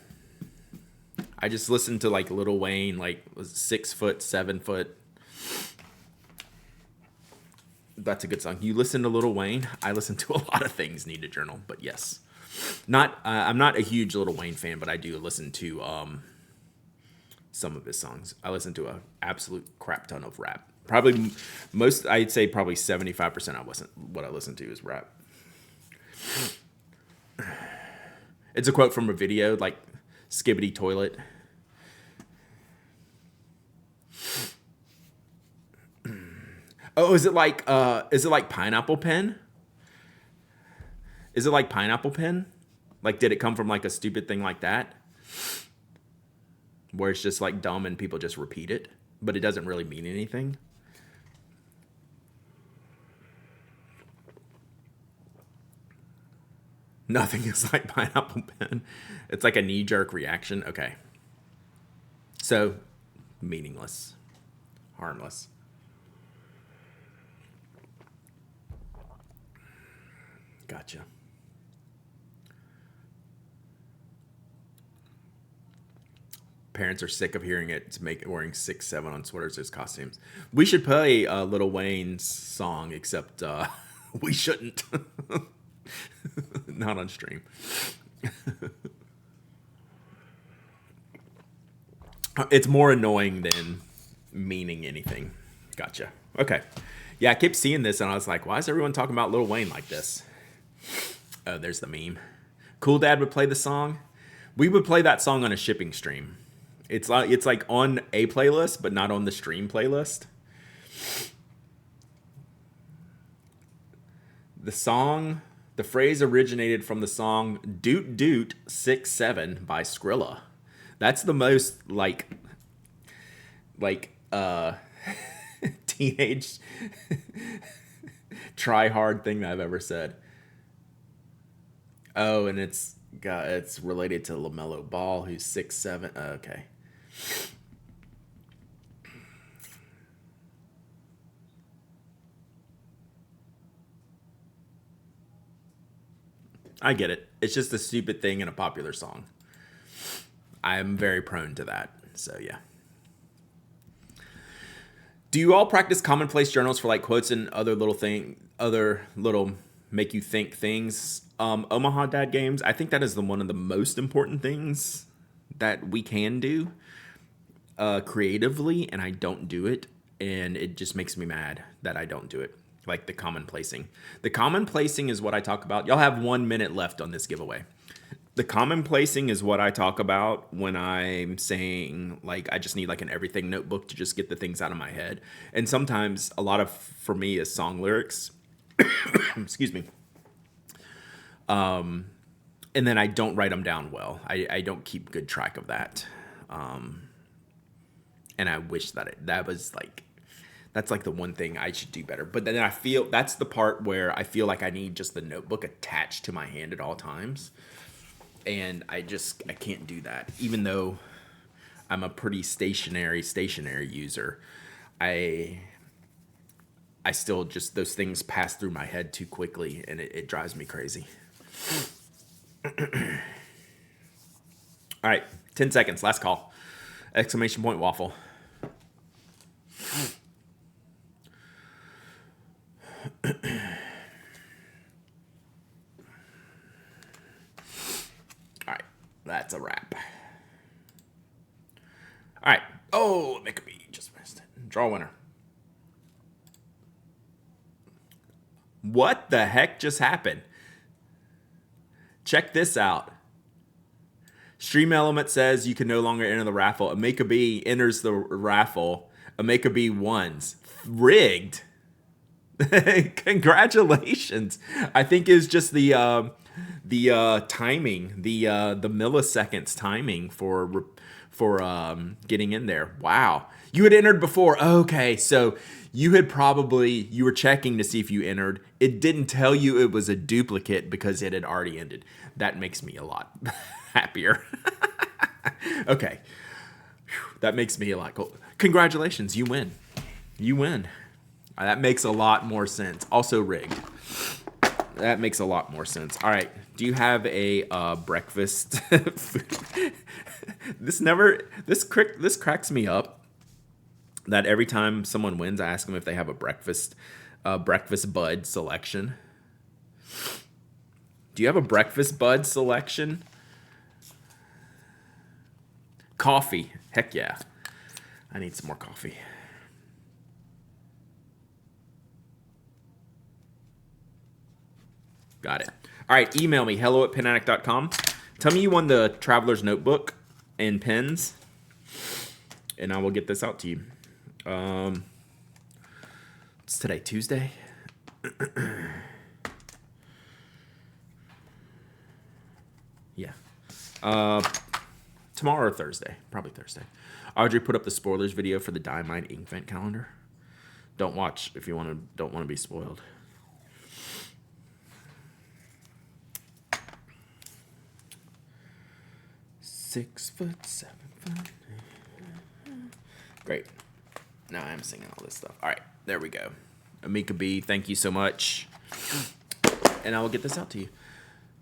I just listened to like Lil Wayne, like 6 foot, 7 foot. That's a good song. You listen to Lil Wayne? I listen to a lot of things need to journal, but yes. I'm not a huge Lil Wayne fan, but I do listen to some of his songs. I listen to a absolute crap ton of rap. Probably I'd say probably 75% what I listen to is rap. It's a quote from a video, like Skibbity Toilet. Oh, is it like Pineapple Pen? Is it like Pineapple Pen? Like, did it come from like a stupid thing like that? Where it's just like dumb and people just repeat it, but it doesn't really mean anything. Nothing is like Pineapple Pen. It's like a knee-jerk reaction. Okay. So, meaningless. Harmless. Gotcha. Parents are sick of hearing it to make it wearing 6-7 on sweaters as costumes. We should play Lil Wayne's song, except we shouldn't. Not on stream. It's more annoying than meaning anything. Gotcha. Okay. Yeah, I kept seeing this and I was like, why is everyone talking about Lil Wayne like this? Oh, there's the meme. Cool Dad would play the song. We would play that song on a shipping stream. It's like on a playlist, but not on the stream playlist. The phrase originated from the song Doot Doot 6-7 by Skrilla. That's the most like teenage try hard thing that I've ever said. Oh, and it's related to LaMelo Ball, who's 6'7". Okay. I get it. It's just a stupid thing in a popular song. I'm very prone to that. So yeah. Do you all practice commonplace journals for like quotes and other little make you think things? Omaha Dad Games, I think that is one of the most important things that we can do creatively, and I don't do it, and it just makes me mad that I don't do it. Like the common placing. The common placing is what I talk about. Y'all have 1 minute left on this giveaway. The common placing is what I talk about when I'm saying, like, I just need like an everything notebook to just get the things out of my head. And sometimes a lot of, for me, is song lyrics. Excuse me. And then I don't write them down well. I don't keep good track of that. And I wish that was like, that's like the one thing I should do better. But then I feel that's the part where I feel like I need just the notebook attached to my hand at all times. And I can't do that. Even though I'm a pretty stationary user, I still just, those things pass through my head too quickly, and it drives me crazy. All right, 10 seconds, last call. Exclamation point waffle. All right, that's a wrap. All right. Oh, Mickaby just missed it. Draw winner. What the heck just happened? Check this out. Stream Element says you can no longer enter the raffle. A Mickaby enters the raffle. A Mickaby wins. Rigged. Congratulations. I think it's just the timing, the milliseconds timing for getting in there. Wow. You had entered before. Okay, so you were checking to see if you entered. It didn't tell you it was a duplicate because it had already ended. That makes me a lot happier. Okay. Whew, that makes me a lot cool. Congratulations, you win. You win. That makes a lot more sense. Also rigged. That makes a lot more sense. All right. Do you have a breakfast food? This cracks me up that every time someone wins, I ask them if they have a breakfast bud selection. Do you have a breakfast bud selection? Coffee. Heck yeah. I need some more coffee. Got it. All right, email me, hello@penaddict.com. Tell me you won the Traveler's Notebook and pens, and I will get this out to you. It's today, Tuesday? Yeah. Tomorrow or Thursday. Probably Thursday. Audrey put up the spoilers video for the Diamond Ink Vent calendar. Don't watch if you don't want to be spoiled. $6'7". Great. Now I'm singing all this stuff. All right, there we go. Amika B, thank you so much. And I will get this out to you.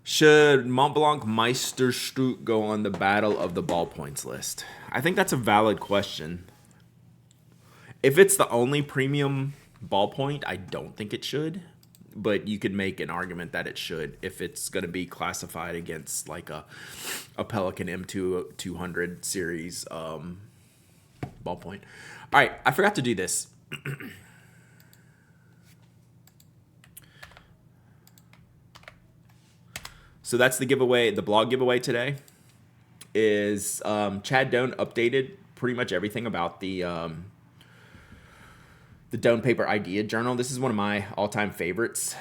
Should Montblanc Meisterstück go on the Battle of the Ballpoints list? I think that's a valid question. If it's the only premium ballpoint, I don't think it should. But you could make an argument that it should if it's going to be classified against like a Pelikan M200 series ballpoint. All right, I forgot to do this. So that's the giveaway. The blog giveaway today is Chad Doan updated pretty much everything about the Doan Paper Idea Journal. This is one of my all-time favorites.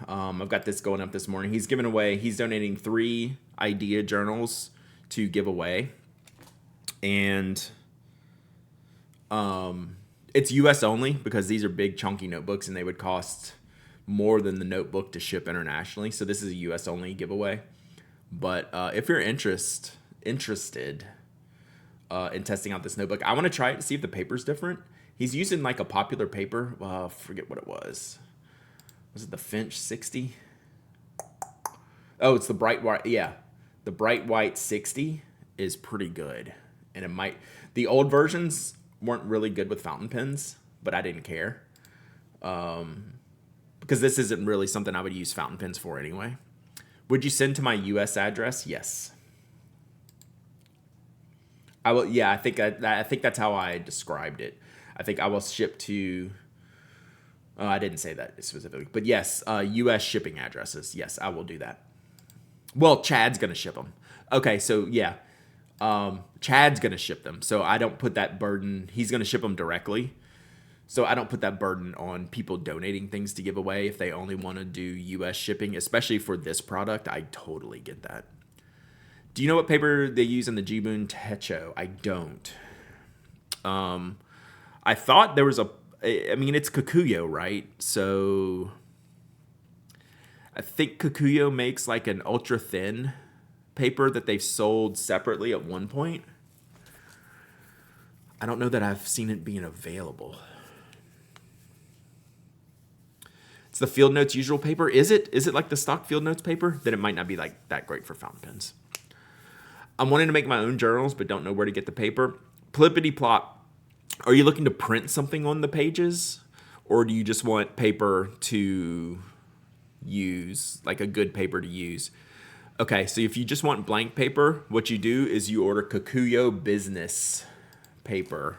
I've got this going up this morning. He's donating 3 idea journals to give away. And it's US only because these are big chunky notebooks and they would cost more than the notebook to ship internationally. So this is a US only giveaway. But if you're interested in testing out this notebook, I want to try it to see if the paper's different. He's using like a popular paper. I forget what it was. Was it the Finch 60? Oh, it's the Bright White. Yeah, the Bright White 60 is pretty good. And the old versions weren't really good with fountain pens, but I didn't care. Because this isn't really something I would use fountain pens for anyway. Would you send to my US address? Yes. I will. Yeah, I think that's how I described it. I think I will ship to. I didn't say that specifically, but yes, U.S. shipping addresses. Yes, I will do that. Well, Chad's gonna ship them. Okay, so yeah, Chad's gonna ship them. So I don't put that burden. He's gonna ship them directly. So I don't put that burden on people donating things to give away if they only want to do U.S. shipping, especially for this product. I totally get that. Do you know what paper they use in the Jibun Techo? I don't. I thought there was it's Kikuyo, right? So I think Kikuyo makes like an ultra thin paper that they've sold separately at one point. I don't know that I've seen it being available. It's the Field Notes usual paper. Is it like the stock Field Notes paper? Then it might not be like that great for fountain pens. I'm wanting to make my own journals, but don't know where to get the paper. Plippity plop. Are you looking to print something on the pages? Or do you just want paper to use, like a good paper to use? Okay, so if you just want blank paper, what you do is you order Kikuyo Business paper.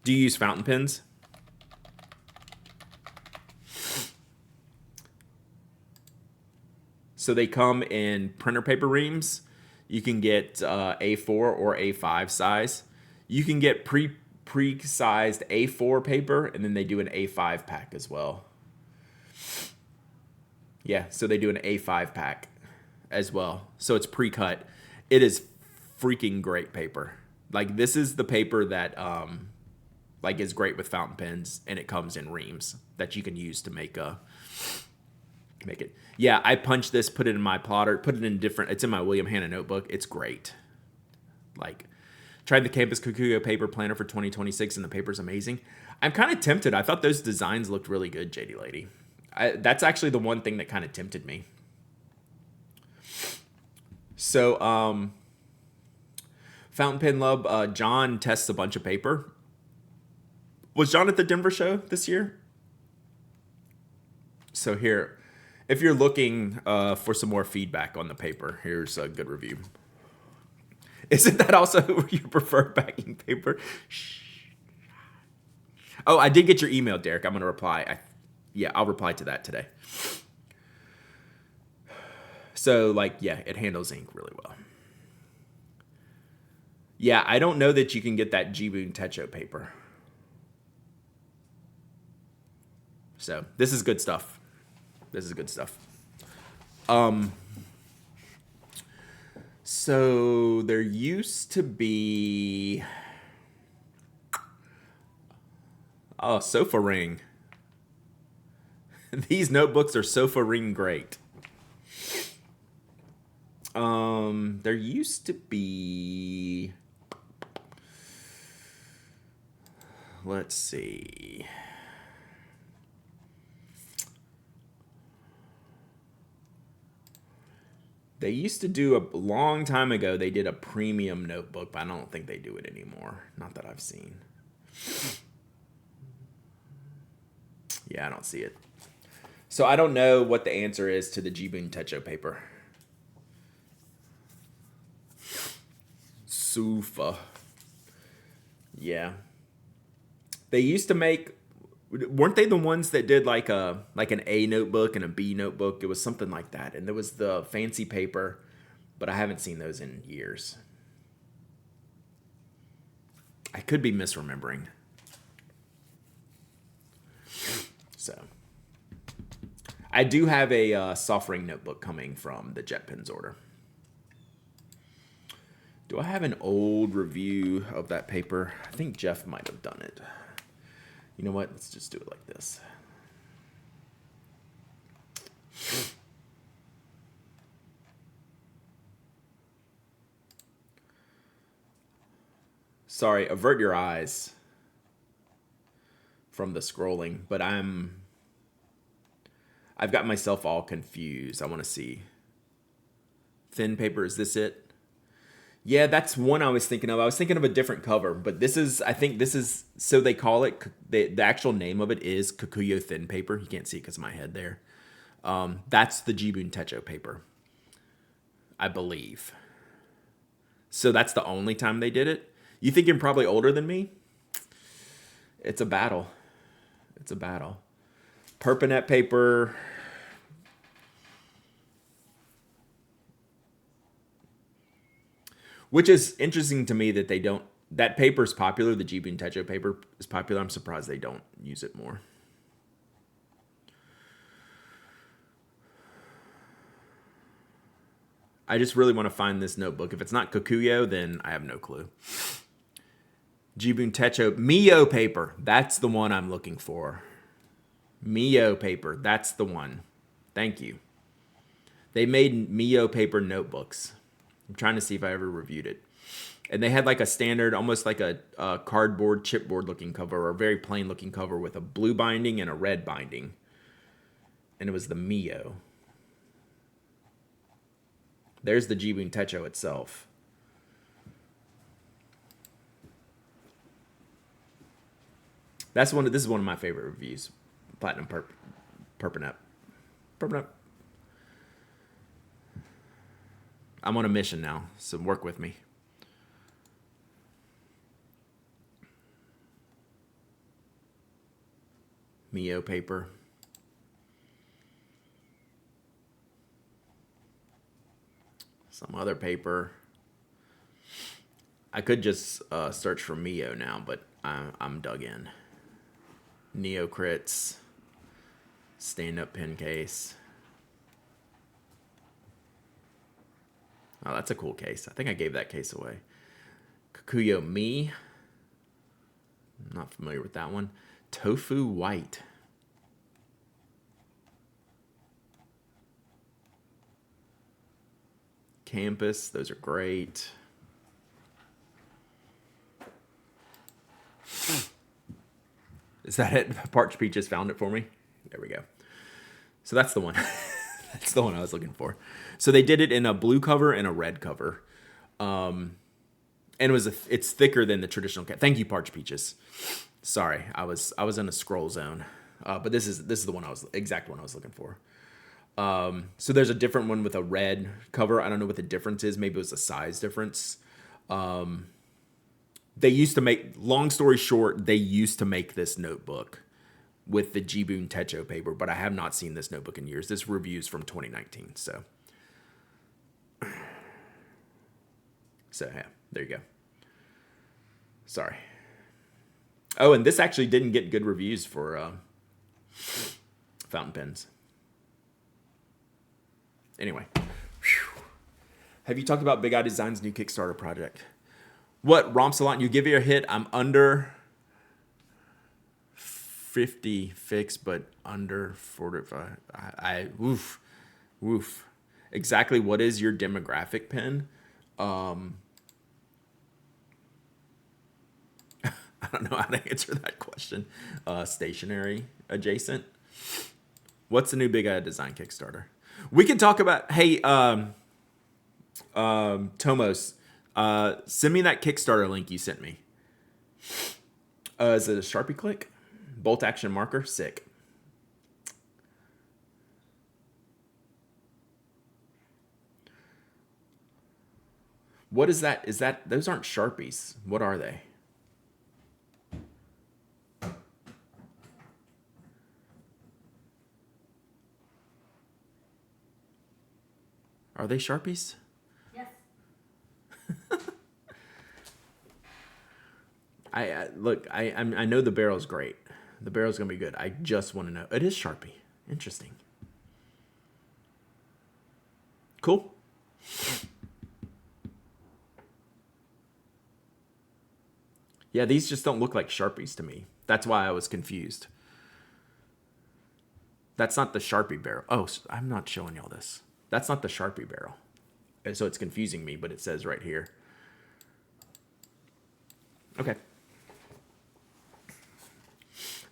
Do you use fountain pens? So they come in printer paper reams. You can get A4 or A5 size. You can get pre-sized A4 paper, and then they do an A5 pack as well. Yeah, so they do an A5 pack as well. So it's pre-cut. It is freaking great paper. Like, this is the paper that like is great with fountain pens, and it comes in reams that you can use to make it. Yeah, I punched this, put it in my plotter, put it in different. It's in my William Hanna notebook. It's great. Like, tried the Campus Kikuyo paper planner for 2026, and the paper's amazing. I'm kind of tempted. I thought those designs looked really good, JD Lady. That's actually the one thing that kind of tempted me. So, Fountain Pen Love, John tests a bunch of paper. Was John at the Denver show this year? So here, if you're looking for some more feedback on the paper, here's a good review. Isn't that also your preferred backing paper? Shh. Oh, I did get your email, Derek. I'm going to reply. I'll reply to that today. So, like, yeah, it handles ink really well. Yeah, I don't know that you can get that Jibun Techo paper. So, this is good stuff. So, there used to be... Oh, sofa ring. These notebooks are sofa ring great. There used to be... Let's see... They used to do a long time ago, they did a premium notebook, but I don't think they do it anymore. Not that I've seen. Yeah, I don't see it. So I don't know what the answer is to the Jibun Techo paper. Sofa. Yeah. They used to make... Weren't they the ones that did like an A notebook and a B notebook? It was something like that. And there was the fancy paper, but I haven't seen those in years. I could be misremembering. So, I do have a soft ring notebook coming from the JetPens order. Do I have an old review of that paper? I think Jeff might have done it. You know what? Let's just do it like this. Sorry, avert your eyes from the scrolling, but I've got myself all confused. I want to see. Thin paper, is this it? Yeah, that's one I was thinking of. I was thinking of a different cover, but I think this is, so they call it, the actual name of it is Kikuyo Thin Paper. You can't see it because of my head there. That's the Jibun Techo paper, I believe. So that's the only time they did it. You think you're probably older than me? It's a battle. Perpinet paper... Which is interesting to me that they don't... That paper is popular. The Jibun Techo paper is popular. I'm surprised they don't use it more. I just really want to find this notebook. If it's not Kikuyo, then I have no clue. Jibun Techo. Mio paper. That's the one I'm looking for. Mio paper. That's the one. Thank you. They made Mio paper notebooks. I'm trying to see if I ever reviewed it. And they had like a standard, almost like a cardboard, chipboard looking cover, or a very plain looking cover with a blue binding and a red binding. And it was the Mio. There's the Jibun Techo itself. This is one of my favorite reviews. Platinum Perpinet. I'm on a mission now, so work with me. Mio paper. Some other paper. I could just search for Mio now, but I'm dug in. Neocrits, stand-up pen case. Oh, that's a cool case. I think I gave that case away. Kikuyo Mi. I'm not familiar with that one. Tofu White. Campus. Those are great. Is that it? Parched Peaches found it for me. There we go. So that's the one. That's the one I was looking for. So they did it in a blue cover and a red cover. And it's thicker than the traditional cat. Thank you, Parched Peaches. Sorry, I was in a scroll zone. But this is the exact one I was looking for. So there's a different one with a red cover. I don't know what the difference is. Maybe it was a size difference. They used to make, long story short, they used to make this notebook with the Jibun Techo paper, but I have not seen this notebook in years. This review's from 2019, so yeah, there you go. Sorry. Oh, and this actually didn't get good reviews for fountain pens. Anyway, have you talked about Big Eye Design's new Kickstarter project? What, Romsalot, you give it a hit. I'm under 50 fixed, but under 45. Woof. Exactly what is your demographic pen? I don't know how to answer that question. Stationary adjacent. What's the new Big Eye Design Kickstarter? We can talk about, hey, Tomos, send me that Kickstarter link you sent me. Is it a Sharpie click? Bolt action marker? Sick. What is that? Those aren't Sharpies. What are they? Are they Sharpies? Yes. I know the barrel's great. The barrel's gonna be good. I just want to know. It is Sharpie. Interesting. Cool. Yeah, these just don't look like Sharpies to me. That's why I was confused. That's not the Sharpie barrel. Oh, I'm not showing y'all this. That's not the Sharpie barrel. And so it's confusing me, but it says right here. Okay.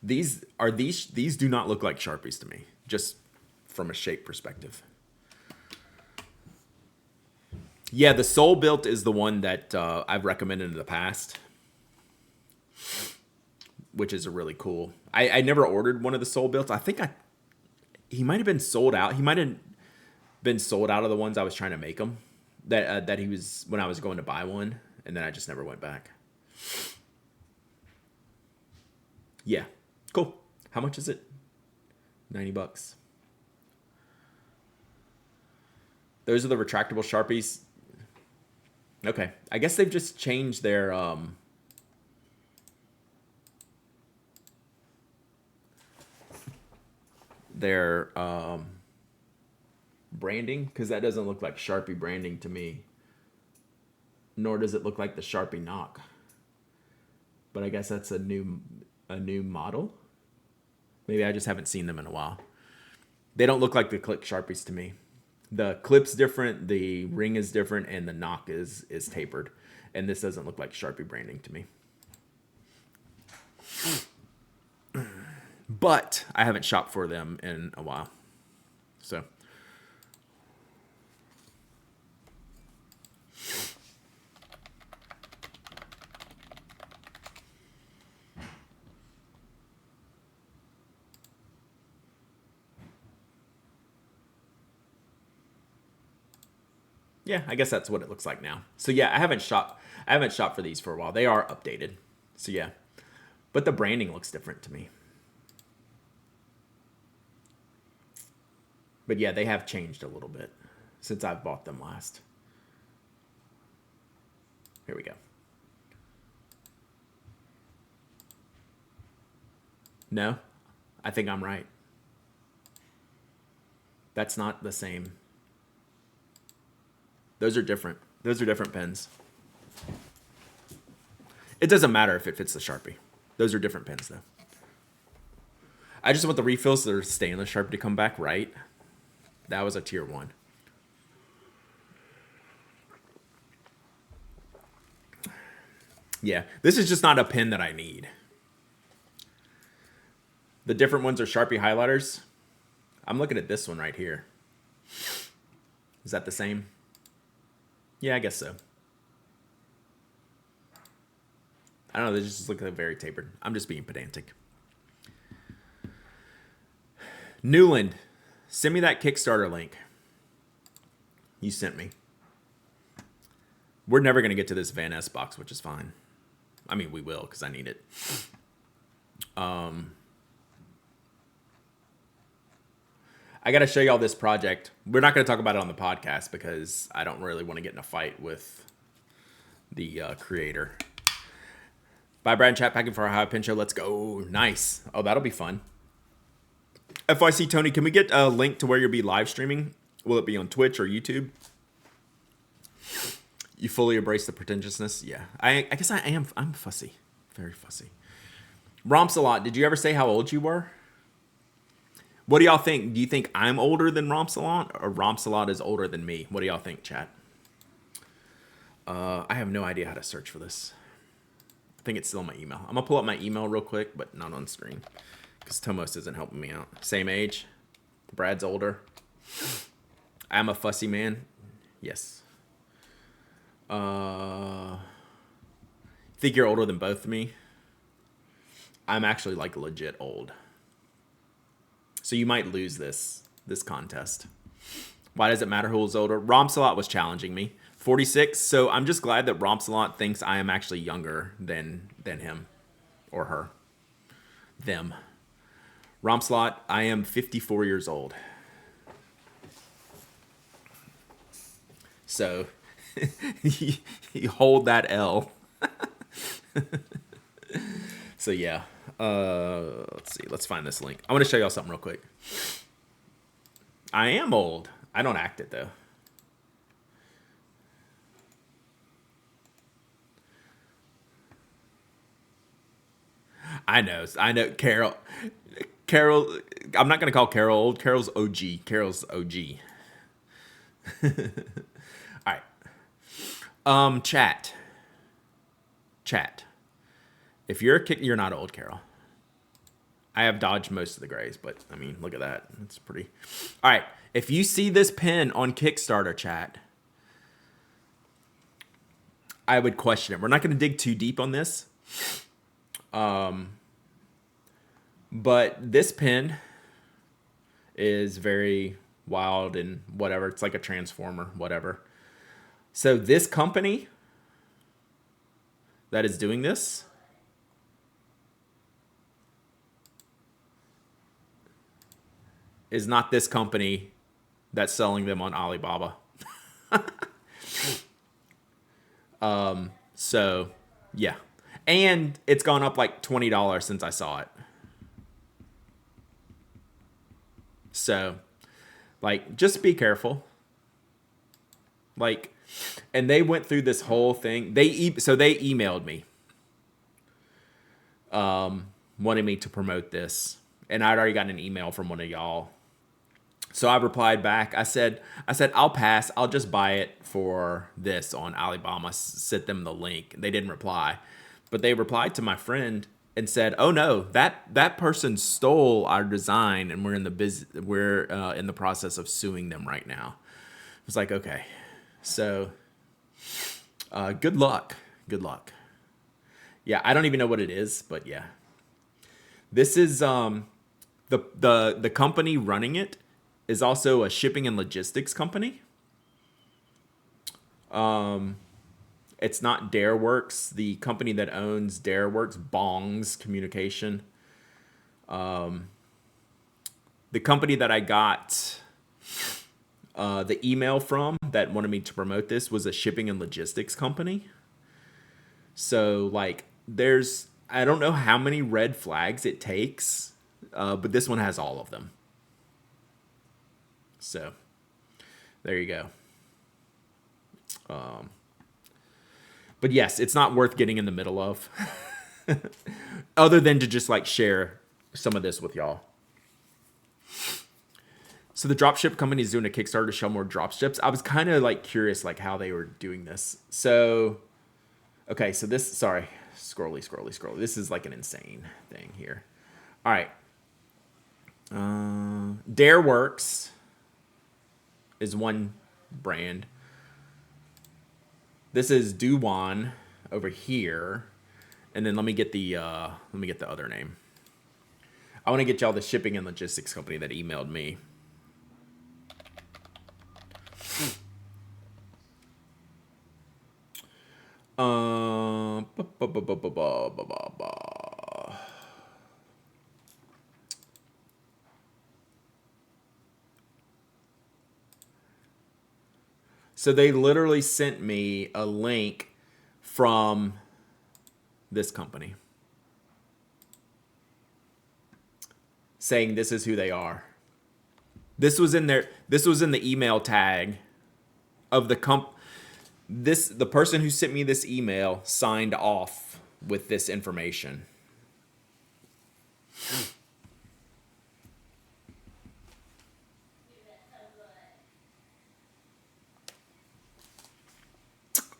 These do not look like Sharpies to me, just from a shape perspective. Yeah, the Soul Built is the one that I've recommended in the past, which is a really cool. I never ordered one of the Soul Built. I think he might have been sold out. He might have been sold out of the ones I was trying to make him. That he was when I was going to buy one, and then I just never went back. Yeah, cool. How much is it? $90. Those are the retractable Sharpies. Okay, I guess they've just changed their branding, because that doesn't look like Sharpie branding to me. Nor does it look like the Sharpie Knock. But I guess that's a new model. Maybe I just haven't seen them in a while. They don't look like the Click Sharpies to me. The clip's different, the ring is different, and the knock is tapered. And this doesn't look like Sharpie branding to me. But I haven't shopped for them in a while. So. Yeah, I guess that's what it looks like now. So yeah, I haven't shopped for these for a while. They are updated. So yeah. But the branding looks different to me. But yeah, they have changed a little bit since I've bought them last. Here we go. No? I think I'm right. That's not the same. Those are different. Those are different pens. It doesn't matter if it fits the Sharpie. Those are different pens, though. I just want the refills that are stainless Sharpie to come back right. That was a tier 1. Yeah, this is just not a pen that I need. The different ones are Sharpie highlighters. I'm looking at this one right here. Is that the same? Yeah, I guess so. I don't know, they just look like very tapered. I'm just being pedantic. Newland, send me that Kickstarter link you sent me. We're never going to get to this Vanness box, which is fine. I mean, we will, because I need it. I got to show y'all this project. We're not going to talk about it on the podcast because I don't really want to get in a fight with the creator. Bye, Brad and chat, packing for our high pin show. Let's go. Nice. Oh, that'll be fun. FYC Tony, can we get a link to where you'll be live streaming? Will it be on Twitch or YouTube? You fully embrace the pretentiousness? Yeah. I guess I am. I'm fussy. Very fussy. Romsalot, did you ever say how old you were? What do y'all think? Do you think I'm older than Romsalot or Romsalot is older than me? What do y'all think, chat? I have no idea how to search for this. I think it's still in my email. I'm going to pull up my email real quick, but not on screen because Tomos isn't helping me out. Same age. Brad's older. I'm a fussy man. Yes. Think you're older than both of me? I'm actually like legit old. So you might lose this contest. Why does it matter who's older? Romsalot was challenging me. 46. So I'm just glad that Romsalot thinks I am actually younger than him or her. Them. Romsalot, I am 54 years old. So you hold that L. So yeah. Let's see. Let's find this link. I want to show y'all something real quick. I am old. I don't act it though. I know. Carol, I'm not going to call Carol old. Carol's OG. All right. Chat. If you're you're not old, Carol. I have dodged most of the grays, but I mean, look at that. It's pretty. All right. If you see this pen on Kickstarter, chat, I would question it. We're not going to dig too deep on this. But this pen is very wild and whatever. It's like a transformer, whatever. So this company that is doing this is not this company that's selling them on Alibaba. So yeah. And it's gone up like $20 since I saw it. So like, just be careful. Like, and they went through this whole thing. So they emailed me, wanting me to promote this. And I'd already gotten an email from one of y'all. So I replied back. I said, I'll pass. I'll just buy it for this on Alibaba. Sent them the link. They didn't reply, but they replied to my friend and said, "Oh no, that person stole our design, and we're in the process of suing them right now." I was like, okay, so good luck. Yeah, I don't even know what it is, but yeah, this is the company running it is also a shipping and logistics company. It's not DareWorks, the company that owns DareWorks, Bongs Communication. The company that I got the email from that wanted me to promote this was a shipping and logistics company. So like there's I don't know how many red flags it takes, but this one has all of them. So there you go. But yes, it's not worth getting in the middle of, other than to just like share some of this with y'all. So the dropship company is doing a Kickstarter to sell more dropships. I was kind of like curious like how they were doing this. So, okay, so this, sorry, scrolly. This is like an insane thing here. All right. Dareworks is one brand. This is Duwan over here. And then let me get the other name. I want to get y'all the shipping and logistics company that emailed me. So they literally sent me a link from this company saying this is who they are. This was in the email tag of the the person who sent me this email signed off with this information.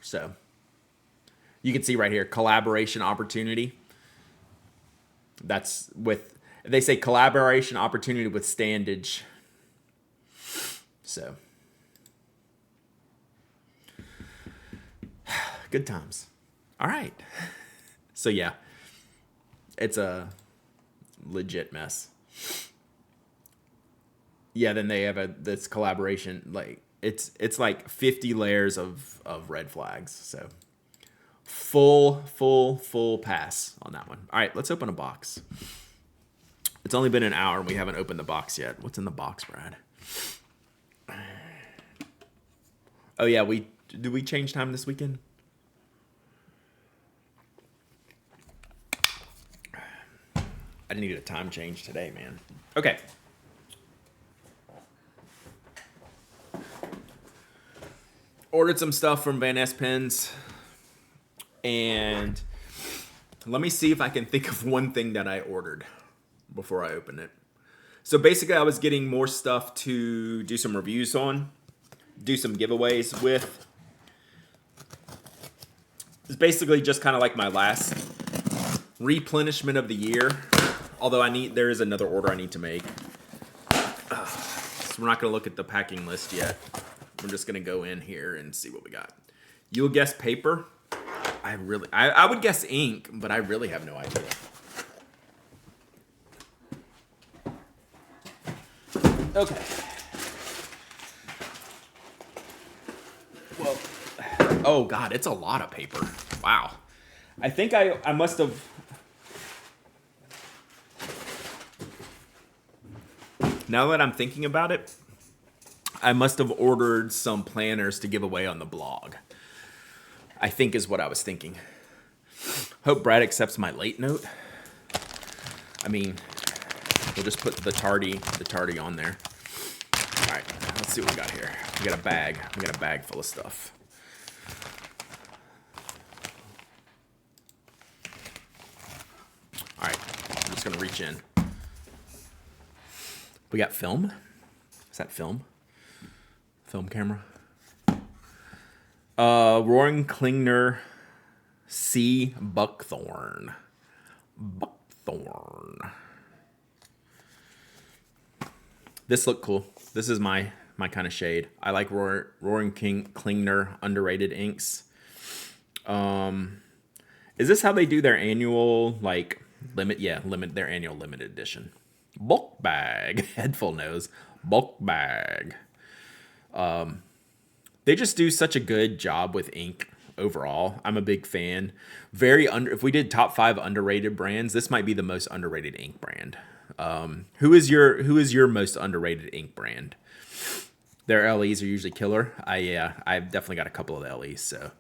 So you can see right here, collaboration opportunity. That's with, they say collaboration opportunity with Standage. So good times. All right. So yeah, it's a legit mess. Yeah, then they have this collaboration, like it's like 50 layers of red flags. So full pass on that one. All right, let's open a box. It's only been an hour and we haven't opened the box yet. What's in the box, Brad? Oh yeah, did we change time this weekend? I needed a time change today, man. Okay. Ordered some stuff from Vanness Pens. And let me see if I can think of one thing that I ordered before I open it. So basically I was getting more stuff to do some reviews on, do some giveaways with. It's basically just kind of like my last replenishment of the year. Although there is another order I need to make. So we're not going to look at the packing list yet. We're just going to go in here and see what we got. You'll guess paper. I would guess ink, but I really have no idea. Okay. Well, oh God, it's a lot of paper. Wow. I think I must have. Now that I'm thinking about it, I must have ordered some planners to give away on the blog. I think is what I was thinking. Hope Brad accepts my late note. I mean, we'll just put the tardy on there. All right, let's see what we got here. We got a bag. We got a bag full of stuff. All right, I'm just gonna reach in. We got film. Is that film? Film camera. Roaring Klingner C. Buckthorn. This looked cool. This is my kind of shade. I like Roaring Klingner underrated inks. Is this how they do their annual like limit? Yeah, their annual limited edition. Bulk bag. Headful nose. Bulk bag. They just do such a good job with ink overall. I'm a big fan. If we did top 5 underrated brands, this might be the most underrated ink brand. Who is your most underrated ink brand? Their LEs are usually killer. I've definitely got a couple of LEs. So,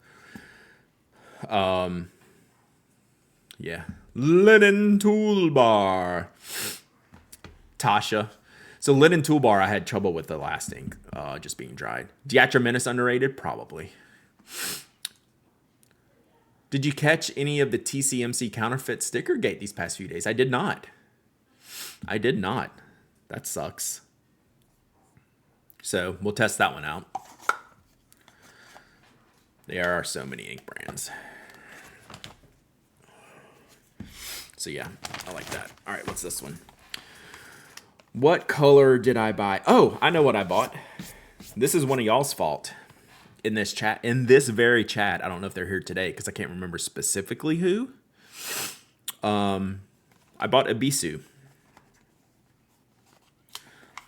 Yeah. Linen toolbar. Tasha. So linen toolbar, I had trouble with the last ink, just being dried. Diatramenis underrated? Probably. Did you catch any of the TCMC counterfeit sticker gate these past few days? I did not. I did not. That sucks. So we'll test that one out. There are so many ink brands. So yeah, I like that. All right, what's this one? What color did I buy? Oh, I know what I bought. This is one of y'all's fault in this chat, in this very chat. I don't know if they're here today because I can't remember specifically who. I bought a Bisu,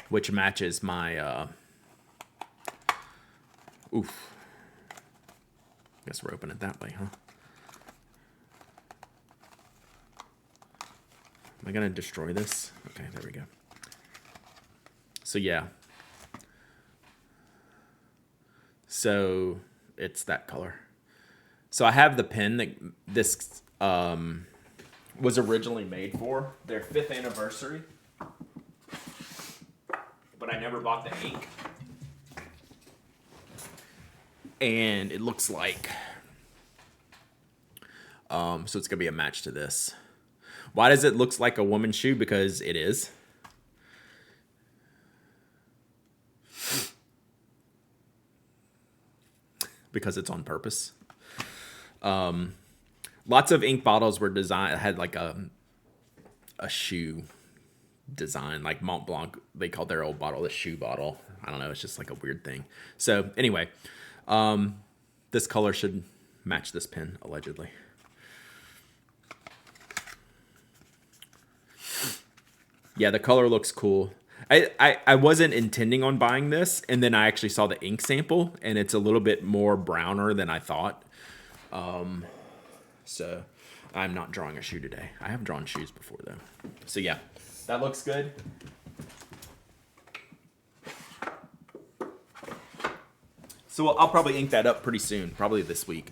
which matches my, oof. Guess we're opening it that way, huh? Am I gonna destroy this? Okay, there we go. So yeah. So it's that color. So I have the pen that this was originally made for, their 5th anniversary. But I never bought the ink. And it looks like, so it's gonna be a match to this. Why does it look like a woman's shoe? Because it is. Because it's on purpose. Lots of ink bottles were designed, had like a shoe design, like Mont Blanc. They called their old bottle the shoe bottle. I don't know. It's just like a weird thing. So anyway, this color should match this pen, allegedly. Yeah, the color looks cool. I wasn't intending on buying this, and then I actually saw the ink sample, and it's a little bit more browner than I thought. So I'm not drawing a shoe today. I have drawn shoes before, though. So yeah, that looks good. So I'll probably ink that up pretty soon, probably this week.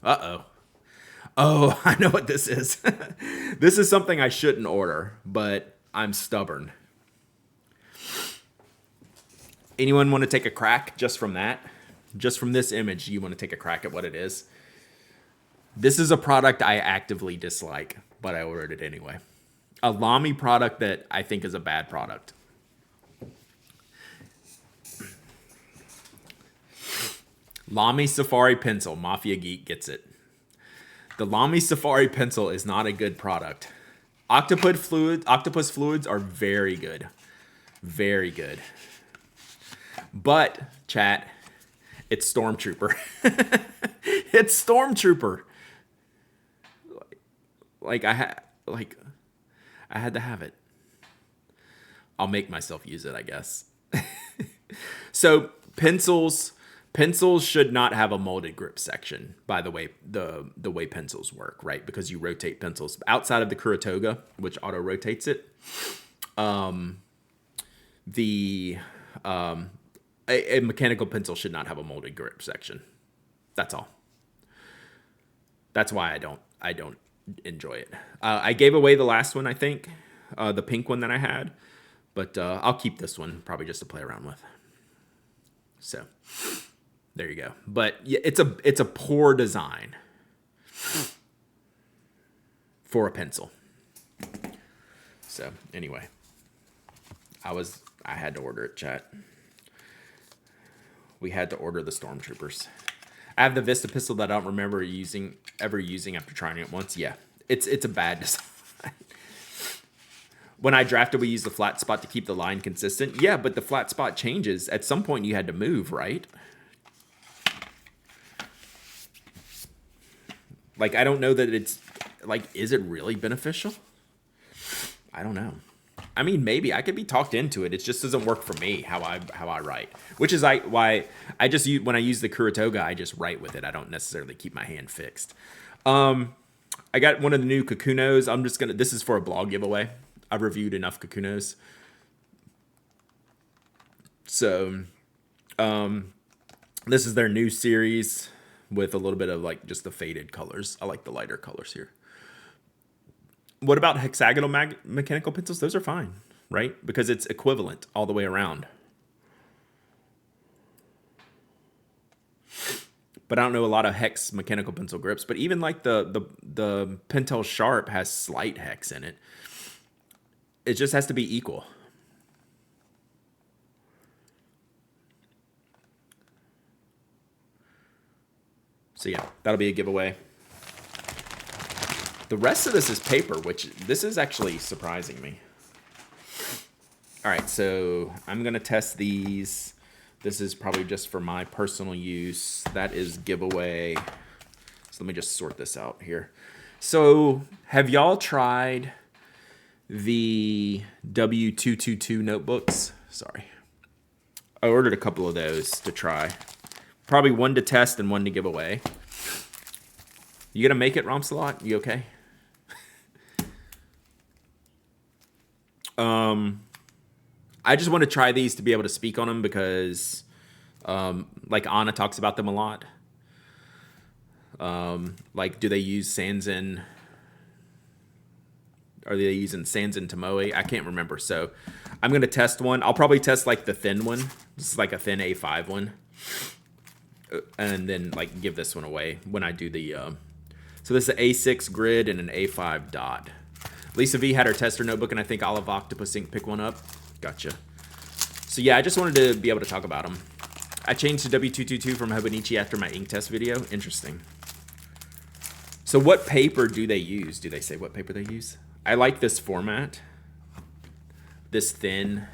Uh-oh. Oh, I know what this is. This is something I shouldn't order, but I'm stubborn. Anyone want to take a crack just from that? Just from this image, you want to take a crack at what it is? This is a product I actively dislike, but I ordered it anyway. A Lamy product that I think is a bad product. Lamy Safari Pencil. Mafia Geek gets it. The Lamy Safari Pencil is not a good product. Octopus fluids are very good. Very good. But, chat, it's Stormtrooper. It's Stormtrooper. I had to have it. I'll make myself use it, I guess. So, pencils should not have a molded grip section, by the way, the way pencils work, right? Because you rotate pencils outside of the Kuratoga, which auto rotates it. A mechanical pencil should not have a molded grip section. That's all. That's why I don't enjoy it. I gave away the last one, I think, the pink one that I had, but I'll keep this one probably just to play around with. So there you go. But yeah, it's a poor design for a pencil. So anyway, I had to order it, chat. We had to order the Stormtroopers. I have the Vista pistol that I don't remember ever using after trying it once. Yeah, it's a bad design. When I drafted, we used the flat spot to keep the line consistent. Yeah, but the flat spot changes. At some point, you had to move, right? Like, I don't know that it's, like, is it really beneficial? I don't know. I mean, maybe. I could be talked into it. It just doesn't work for me, how I write. Which is why I just use, when I use the Kuratoga, I just write with it. I don't necessarily keep my hand fixed. I got one of the new Kakunos. This is for a blog giveaway. I've reviewed enough Kakunos. So, this is their new series. with a little bit of like just the faded colors. I like the lighter colors here. What about hexagonal mechanical pencils? Those are fine, right? Because it's equivalent all the way around. But I don't know a lot of hex mechanical pencil grips. But even like the Pentel Sharp has slight hex in it. It just has to be equal. So yeah, that'll be a giveaway. The rest of this is paper, which this is actually surprising me. All right, so I'm gonna test these. This is probably just for my personal use. That is giveaway. So let me just sort this out here. So have y'all tried the W222 notebooks? Sorry. I ordered a couple of those to try. Probably one to test and one to give away. You gonna make it, Romsalot? You okay? I just want to try these to be able to speak on them because, like Anna talks about them a lot. Like, do they use Sanzen? Are they using Sanzen Tomoe? I can't remember. So I'm going to test one. I'll probably test like the thin one. This is like a thin A5 one. And then like give this one away when I do the, so this is an A6 grid and an A5 dot. Lisa V had her tester notebook and I think Olive Octopus Ink pick one up. Gotcha. So yeah, I just wanted to be able to talk about them. I changed to W222 from Hobonichi after my ink test video. Interesting. So what paper do they use? Do they say what paper they use? I like this format. This thin.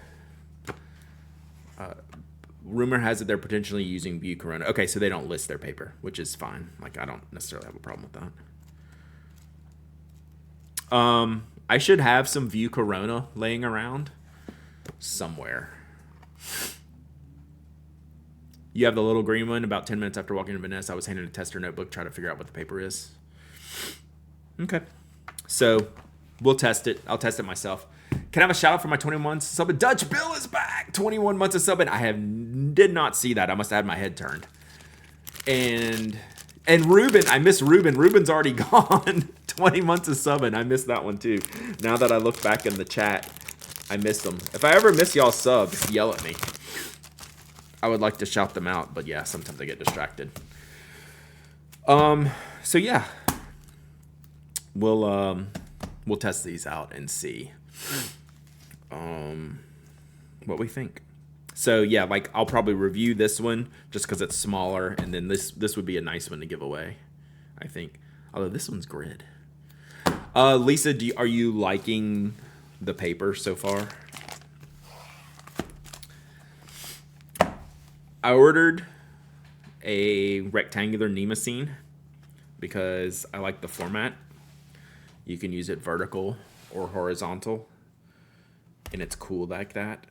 Rumor has it they're potentially using View Corona. Okay, so they don't list their paper, which is fine. Like, I don't necessarily have a problem with that. I should have some View Corona laying around somewhere. You have the little green one. About 10 minutes after walking to Vanness, I was handed a tester notebook, try to figure out what the paper is. Okay. So we'll test it. I'll test it myself. Can I have a shout out for my 21 months of subbing? Dutch Bill is back. 21 months of subbing. I did not see that. I must have had my head turned. And Ruben, I miss Ruben. Ruben's already gone. 20 months of subbing. I missed that one too. Now that I look back in the chat, I missed them. If I ever miss y'all subs, yell at me. I would like to shout them out, but yeah, sometimes I get distracted. So yeah, we'll test these out and see what we think. So yeah, like I'll probably review this one just because it's smaller, and then this would be a nice one to give away, I think. Although this one's grid. Lisa, are you liking the paper so far? I ordered a rectangular Nemosine because I like the format. You can use it vertical or horizontal, and it's cool like that.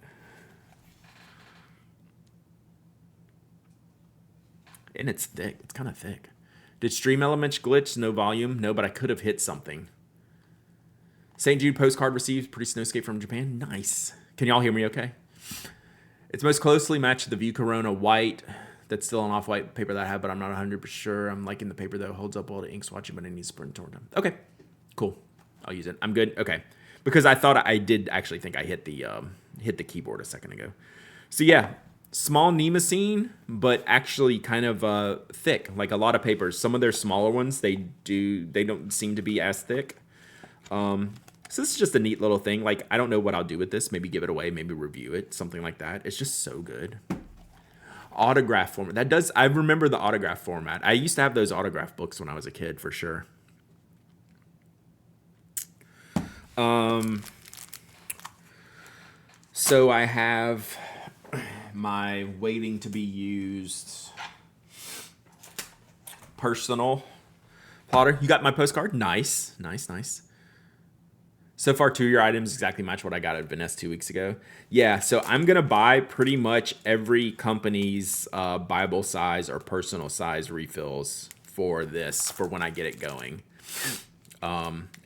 And it's thick. It's kind of thick. Did Stream Elements glitch? No volume? No, but I could have hit something. St. Jude postcard received. Pretty snowscape from Japan. Nice. Can y'all hear me okay? It's most closely matched to the View Corona white. That's still an off-white paper that I have, but I'm not 100% sure. I'm liking the paper, though. Holds up well to ink swatching, but it needs to print toward them. Okay. Cool. I'll use it. I'm good. Okay. Because I thought I did actually think I hit the keyboard a second ago. So yeah, small Nemosine, but actually kind of thick, like a lot of papers. Some of their smaller ones, they don't seem to be as thick. So this is just a neat little thing. Like, I don't know what I'll do with this. Maybe give it away, maybe review it, something like that. It's just so good. Autograph format. I remember the autograph format. I used to have those autograph books when I was a kid, for sure. So I have my waiting to be used personal plotter. You got my postcard? Nice. So far, 2 of your items exactly match what I got at Vanness 2 weeks ago. Yeah, so I'm going to buy pretty much every company's Bible size or personal size refills for this, for when I get it going.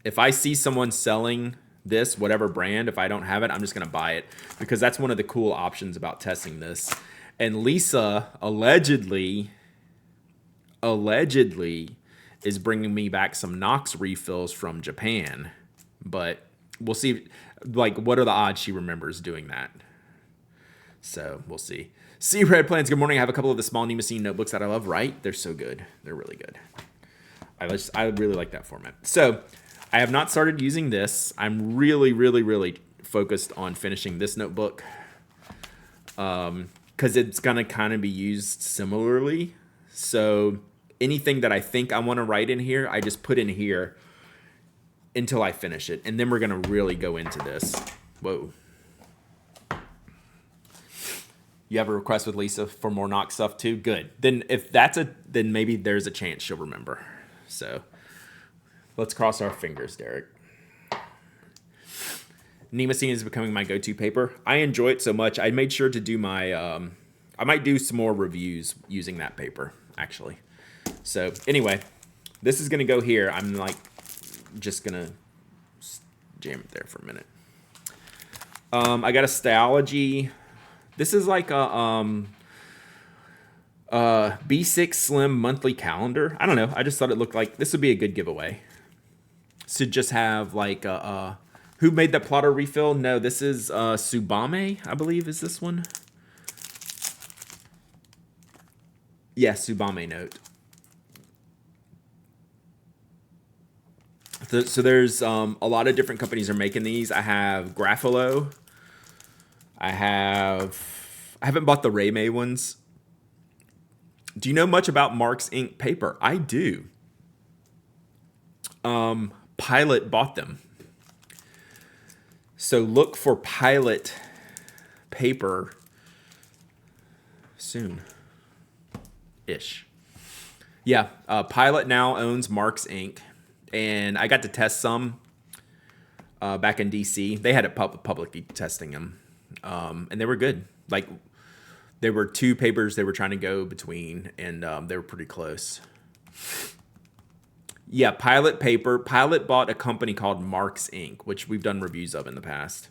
If I see someone selling this, whatever brand, if I don't have it, I'm just going to buy it. Because that's one of the cool options about testing this. And Lisa allegedly allegedly is bringing me back some Knox refills from Japan, but we'll see. Like, what are the odds she remembers doing that? So we'll see. See Red Plans. Good morning. I have a couple of the small Nemesine notebooks that I love. Right? They're so good. They're really good. I really like that format. So I have not started using this. I'm really, really, really focused on finishing this notebook because it's gonna kind of be used similarly. So anything that I think I want to write in here, I just put in here until I finish it. And then we're going to really go into this. Whoa. You have a request with Lisa for more Knox stuff too? Good. Then if that's then maybe there's a chance she'll remember. So let's cross our fingers, Derek. Nemesine is becoming my go-to paper. I enjoy it so much. I made sure to do my, I might do some more reviews using that paper, actually. So anyway, this is going to go here. I'm like just going to jam it there for a minute. I got a Styology. This is like a B6 Slim monthly calendar. I don't know. I just thought it looked like this would be a good giveaway. So just have like who made that plotter refill? No, this is Subame, I believe is this one. Yes, yeah, Subame note. So there's a lot of different companies are making these. I have Grapholo. I haven't bought the Raymay ones. Do you know much about Mark's Ink paper? I do. Pilot bought them. So look for Pilot paper soon-ish. Yeah, Pilot now owns Mark's Ink. And I got to test some back in DC. They had it publicly testing them. And they were good. Like, there were two papers they were trying to go between, and they were pretty close. Yeah, Pilot paper. Pilot bought a company called Mark's Ink, which we've done reviews of in the past.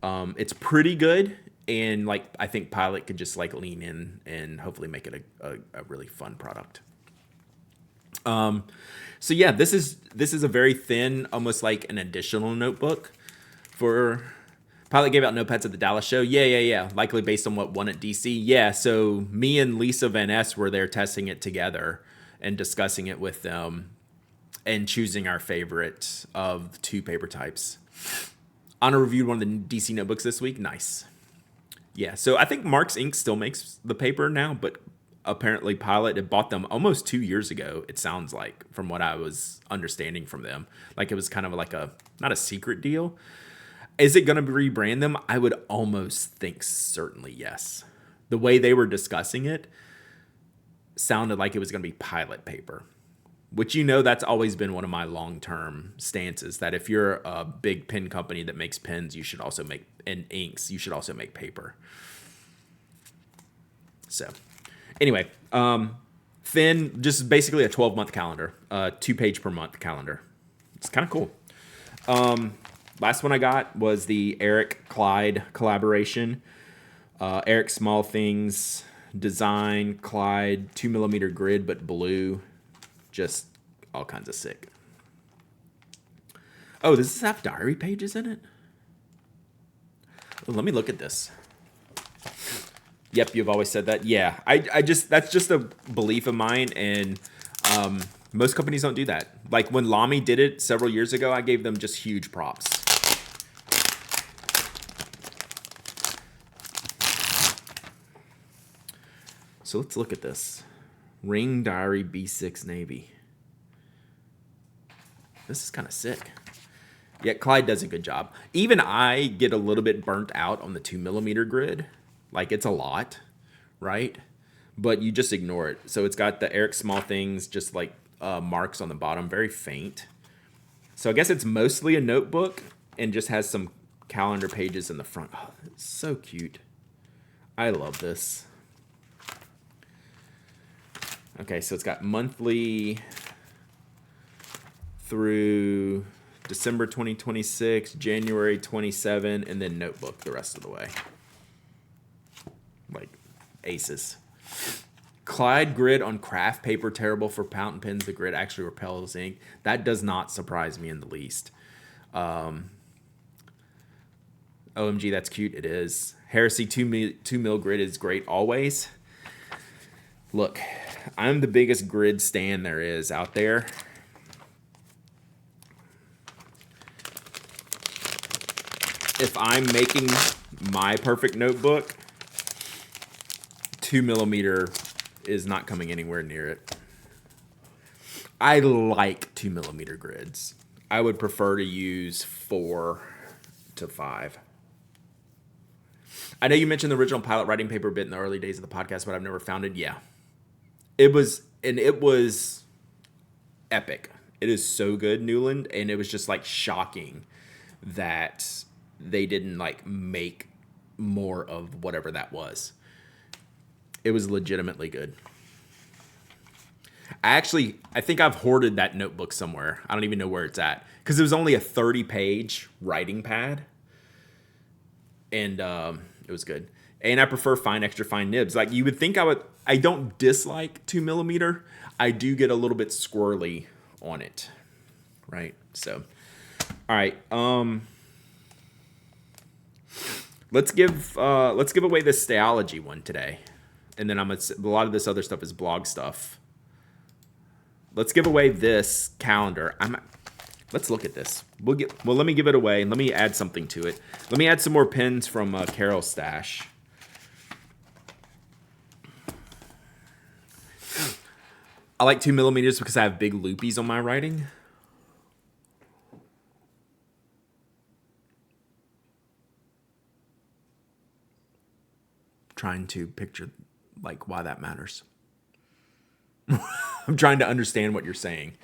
It's pretty good, and like I think Pilot could just like lean in and hopefully make it a really fun product. So yeah, this is a very thin, almost like an additional notebook for Pilot gave out notepads at the Dallas show. Yeah. Likely based on what won at DC. Yeah. So me and Lisa Vanness were there testing it together and discussing it with them and choosing our favorite of the two paper types. Anna reviewed one of the DC notebooks this week. Nice. Yeah. So I think Mark's Ink still makes the paper now, but apparently Pilot had bought them almost 2 years ago, it sounds like, from what I was understanding from them. Like it was kind of like not a secret deal. Is it going to rebrand them? I would almost think certainly yes. The way they were discussing it sounded like it was going to be Pilot paper, which that's always been one of my long-term stances, that if you're a big pen company that makes pens, you should also make, and inks, you should also make paper. So anyway, thin, just basically a 12-month calendar, 2-page per month calendar. It's kind of cool. Last one I got was the Eric Clyde collaboration. Eric Small Things design, Clyde 2mm grid, but blue. Just all kinds of sick. Oh, does this have diary pages in it? Oh, let me look at this. Yep, you've always said that. Yeah, that's just a belief of mine, and most companies don't do that. Like when Lamy did it several years ago, I gave them just huge props. So let's look at this. Ring Diary B6 Navy. This is kind of sick. Yeah, Clyde does a good job. Even I get a little bit burnt out on the 2mm grid. Like, it's a lot, right? But you just ignore it. So it's got the Eric Small Things, just like marks on the bottom, very faint. So I guess it's mostly a notebook and just has some calendar pages in the front. Oh, it's so cute. I love this. Okay, so it's got monthly through December 2026, January 27, and then notebook the rest of the way. Like aces. Clyde grid on craft paper, terrible for fountain pens. The grid actually repels ink. That does not surprise me in the least. OMG, that's cute. It is. Heresy 2 mil grid is great always. Look, I'm the biggest grid stan there is out there. If I'm making my perfect notebook, 2 millimeter is not coming anywhere near it. I like 2 millimeter grids. I would prefer to use 4 to 5. I know you mentioned the original pilot writing paper bit in the early days of the podcast, but I've never found it. Yeah. It was epic. It is so good, Newland, and it was just like shocking that they didn't like make more of whatever that was. It was legitimately good. I think I've hoarded that notebook somewhere. I don't even know where it's at because it was only a 30-page writing pad, and it was good. And I prefer fine, extra fine nibs. Like you would think I would. I don't dislike 2 millimeter. I do get a little bit squirrely on it, right? So, all right. Let's give away this Stayology one today, and then a lot of this other stuff is blog stuff. Let's give away this calendar. Let's look at this. Let me give it away and let me add something to it. Let me add some more pins from Carol's stash. I like 2 millimeters because I have big loopies on my writing. Trying to picture like why that matters. I'm trying to understand what you're saying.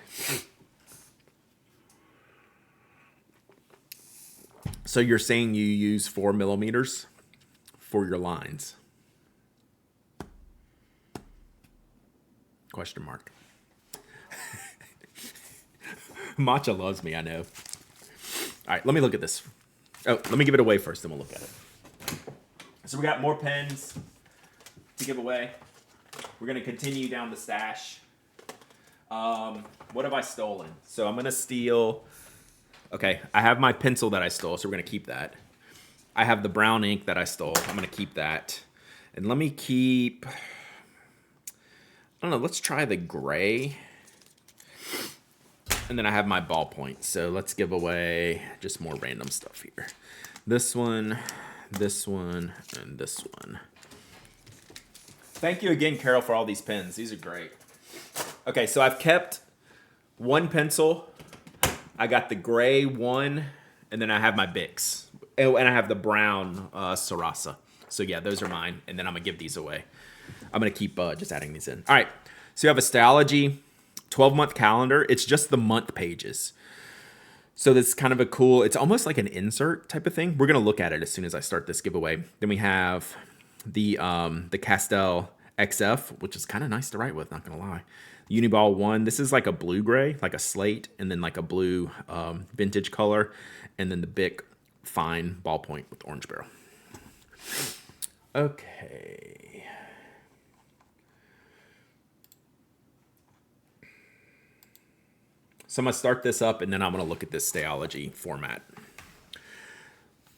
So you're saying you use 4 millimeters for your lines? Question mark. Matcha loves me, I know. All right, let me look at this. Oh, let me give it away first, then we'll look at it. So we got more pens to give away. We're going to continue down the stash. What have I stolen? So I'm going to steal... Okay, I have my pencil that I stole, so we're going to keep that. I have the brown ink that I stole. I'm going to keep that. And let me keep... I don't know, let's try the gray. And then I have my ballpoint. So let's give away just more random stuff here. This one, and this one. Thank you again, Carol, for all these pens. These are great. Okay, so I've kept one pencil. I got the gray one, and then I have my Bics. Oh, and I have the brown Sarasa. So yeah, those are mine. And then I'm going to give these away. I'm going to keep just adding these in. All right, so you have a Stayology 12-month calendar. It's just the month pages. So this is kind of a cool, it's almost like an insert type of thing. We're going to look at it as soon as I start this giveaway. Then we have the Castell XF, which is kind of nice to write with, not going to lie. Uniball 1, this is like a blue-gray, like a slate, and then like a blue vintage color, and then the Bic Fine ballpoint with orange barrel. Okay. So I'm going to start this up, and then I'm going to look at this Stayology format.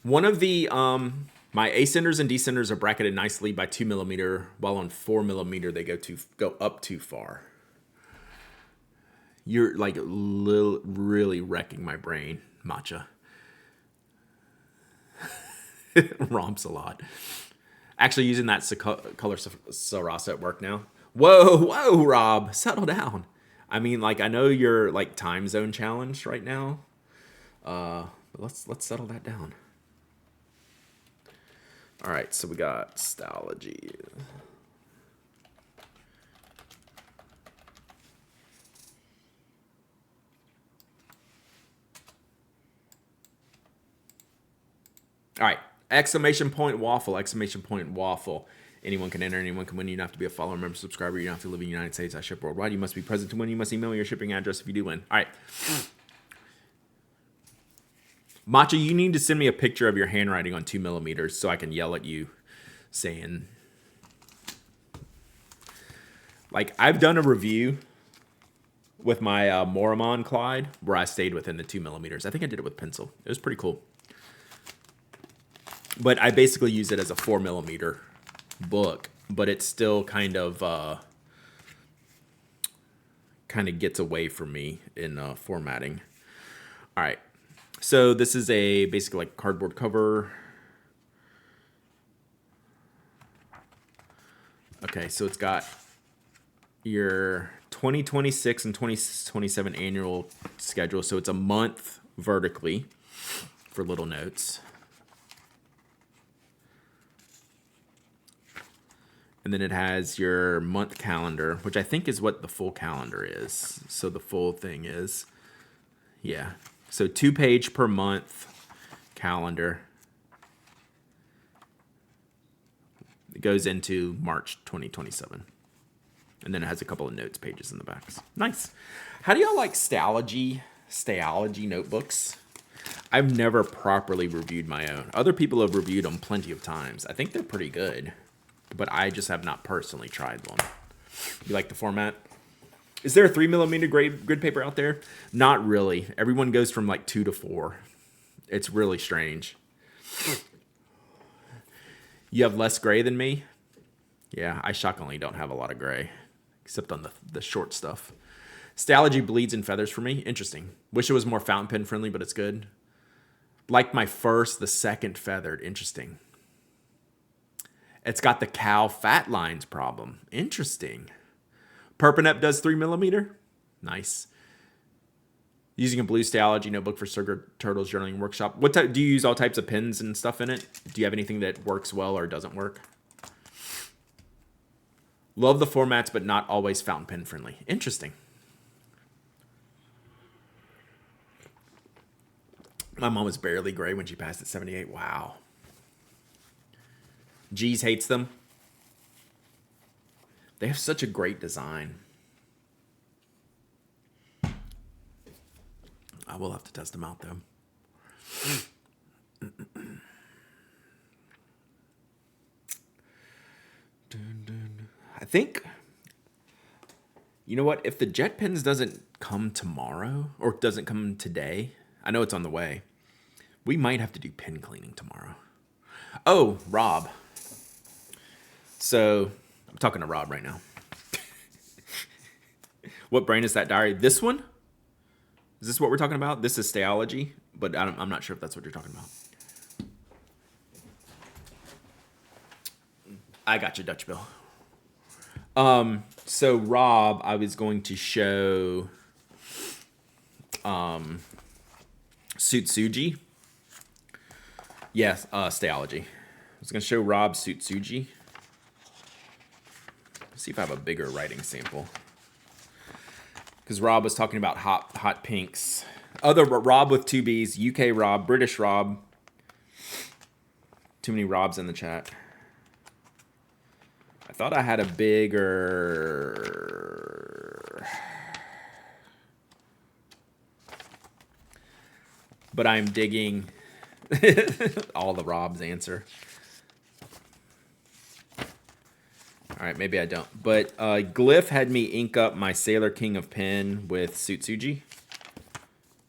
One of the... my ascenders and descenders are bracketed nicely by 2 millimeter, while on 4 millimeter they go up too far. You're like really wrecking my brain, Matcha. It romps a lot. Actually using that color Sarasa at work now. Whoa, Rob, settle down. I mean, like I know you're like time zone challenged right now. But let's settle that down. All right, so we got Stayology. All right, exclamation point waffle. Anyone can enter, anyone can win. You don't have to be a follower, member, subscriber. You don't have to live in the United States. I ship worldwide. You must be present to win. You must email your shipping address if you do win. All right. Matcha, you need to send me a picture of your handwriting on 2 millimeters so I can yell at you saying... Like, I've done a review with my Moramon Clyde where I stayed within the 2 millimeters. I think I did it with pencil. It was pretty cool. But I basically use it as a 4 millimeter book, but it still kind of gets away from me in formatting. All right. So this is a basically like cardboard cover. Okay, so it's got your 2026 and 2027 annual schedule. So it's a month vertically for little notes. And then it has your month calendar, which I think is what the full calendar is. So the full thing is, yeah. So 2-page per month calendar. It goes into March 2027. And then it has a couple of notes pages in the backs. Nice. How do y'all like Stalogy notebooks? I've never properly reviewed my own. Other people have reviewed them plenty of times. I think they're pretty good, but I just have not personally tried one. You like the format? Is there a 3 millimeter grid paper out there? Not really. Everyone goes from like 2 to 4. It's really strange. You have less gray than me? Yeah, I shockingly don't have a lot of gray, except on the short stuff. Stalogy bleeds in feathers for me. Interesting. Wish it was more fountain pen friendly, but it's good. Like the second feathered. Interesting. It's got the cow fat lines problem. Interesting. Perpinep does 3 millimeter. Nice. Using a blue Stalogy notebook for Sugar Turtles journaling workshop. What type, do you use all types of pens and stuff in it? Do you have anything that works well or doesn't work? Love the formats, but not always fountain pen friendly. Interesting. My mom was barely gray when she passed at 78. Wow. G's hates them. They have such a great design. I will have to test them out, though. I think, you know what? If the jet pens doesn't come tomorrow, or doesn't come today, I know it's on the way, we might have to do pen cleaning tomorrow. Oh, Rob. So, I'm talking to Rob right now. What brand is that diary? This one? Is this what we're talking about? This is Stalogy, but I'm not sure if that's what you're talking about. I got you, Dutch Bill. So Rob, I was going to show Sutsuji. Yes, Stalogy. I was going to show Rob Sutsuji. See if I have a bigger writing sample. Because Rob was talking about hot pinks. Other Rob with 2 B's, UK Rob, British Rob. Too many Robs in the chat. I thought I had a bigger... But I'm digging all the Rob's answer. All right, maybe I don't. But Glyph had me ink up my Sailor King of Pen with Sutsuji.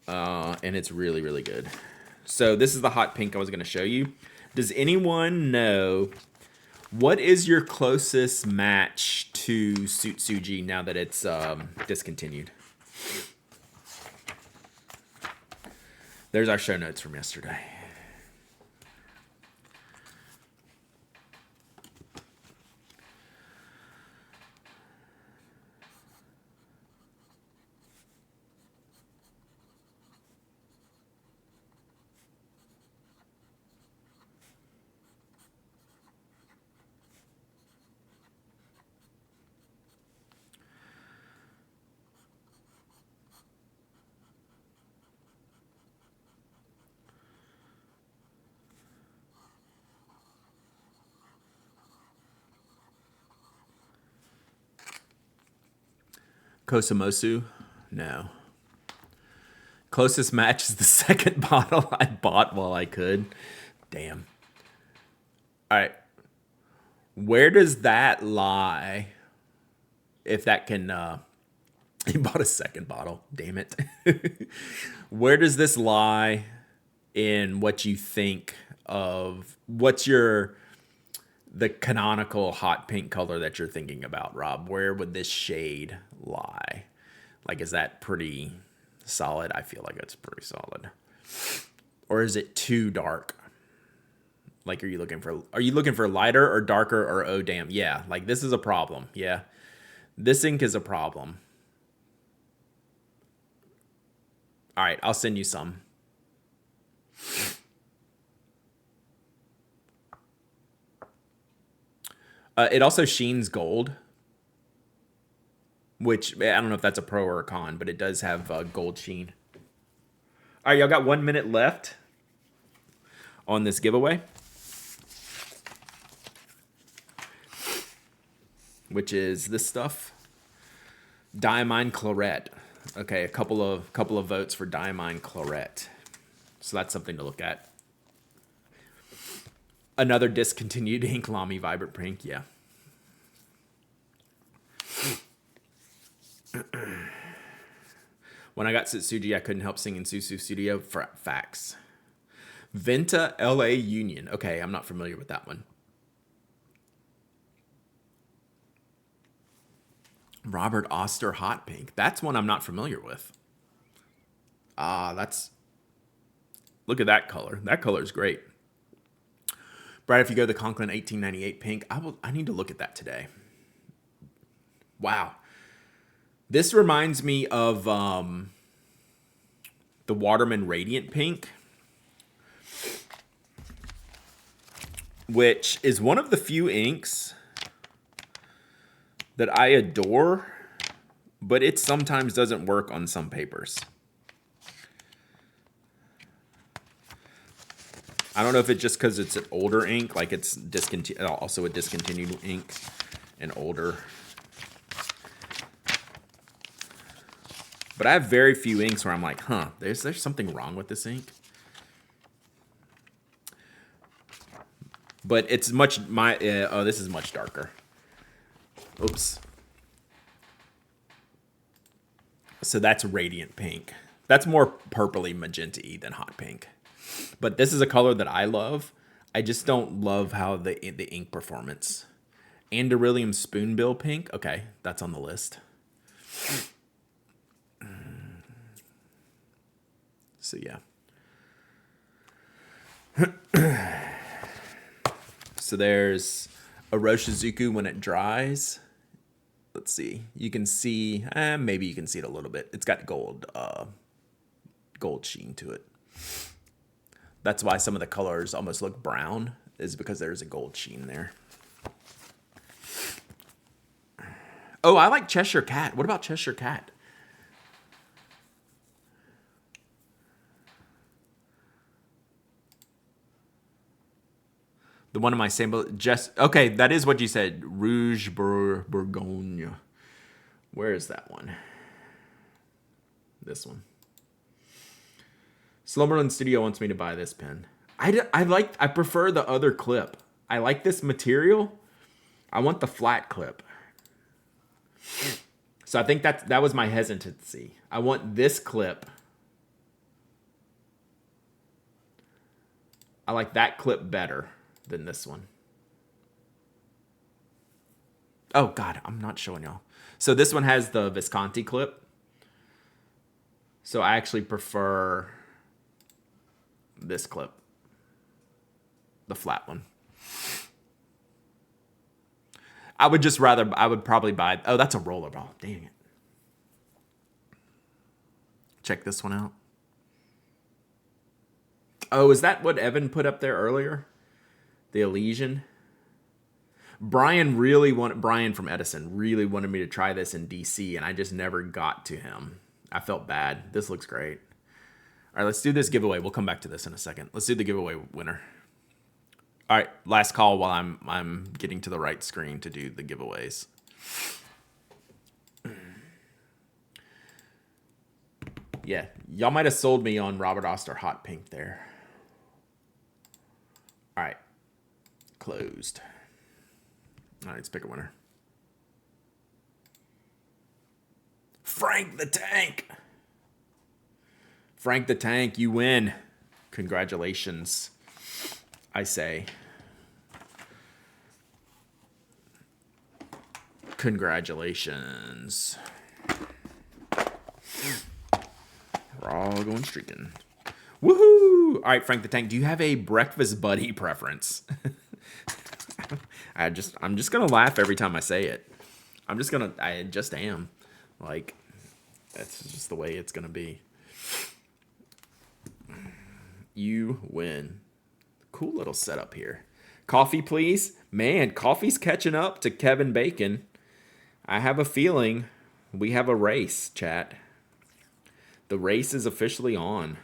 And it's really, really good. So this is the hot pink I was going to show you. Does anyone know what is your closest match to Sutsuji now that it's discontinued? There's our show notes from yesterday. Kosamosu? No. Closest match is the second bottle I bought while I could. Damn. All right. Where does that lie if that can, he bought a second bottle. Damn it. Where does this lie in what you think of, what's the canonical hot pink color that you're thinking about, Rob? Where would this shade lie? Like, is that pretty solid? I feel like it's pretty solid. Or is it too dark? Like, are you looking for lighter or darker or oh damn? Yeah, like this is a problem. Yeah. This ink is a problem. All right, I'll send you some. It also sheens gold, which I don't know if that's a pro or a con, but it does have gold sheen. All right, y'all got 1 minute left on this giveaway, which is this stuff, Diamine Claret. Okay, a couple of votes for Diamine Claret, so that's something to look at. Another discontinued ink, Lamy Vibrant Pink. Yeah. When I got Setsuji, I couldn't help singing Susu Studio. Facts. Venta LA Union. Okay, I'm not familiar with that one. Robert Oster Hot Pink. That's one I'm not familiar with. Look at that color. That color is great. Brad, if you go to the Conklin 1898 Pink, I need to look at that today. Wow. This reminds me of the Waterman Radiant Pink, which is one of the few inks that I adore, but it sometimes doesn't work on some papers. I don't know if it's just because it's an older ink, like it's also a discontinued ink and older. But I have very few inks where I'm like, huh, there's something wrong with this ink. But it's this is much darker. Oops. So that's Radiant Pink. That's more purpley magenta-y than hot pink. But this is a color that I love. I just don't love how the ink performance. Anderillium Spoonbill Pink. Okay, that's on the list. So yeah. So there's Oroshizuku when it dries. Let's see. You can see, maybe you can see it a little bit. It's got gold sheen to it. That's why some of the colors almost look brown, is because there's a gold sheen there. Oh, I like Cheshire Cat. What about Cheshire Cat? The one in my sample, okay, that is what you said. Rouge Bourgogne. Where is that one? This one. Slumberland Studio wants me to buy this pen. I prefer the other clip. I like this material. I want the flat clip. So I think that was my hesitancy. I want this clip. I like that clip better than this one. Oh God, I'm not showing y'all. So this one has the Visconti clip. So I actually prefer this clip, the flat one. I would probably buy, oh, that's a rollerball. Dang it. Check this one out. Oh, is that what Evan put up there earlier? The Elysian? Brian from Edison really wanted me to try this in DC, and I just never got to him. I felt bad. This looks great. All right, let's do this giveaway. We'll come back to this in a second. Let's do the giveaway winner. All right, last call while I'm getting to the right screen to do the giveaways. Yeah, y'all might have sold me on Robert Oster Hot Pink there. All right, closed. All right, let's pick a winner. Frank the Tank. Frank the Tank, you win. Congratulations, I say. Congratulations. We're all going streaking. Woohoo! All right, Frank the Tank, do you have a breakfast buddy preference? I'm just gonna laugh every time I say it. I just am. Like, that's just the way it's gonna be. You win. Cool little setup here. Coffee, please. Man, coffee's catching up to Kevin Bacon. I have a feeling we have a race, chat. The race is officially on.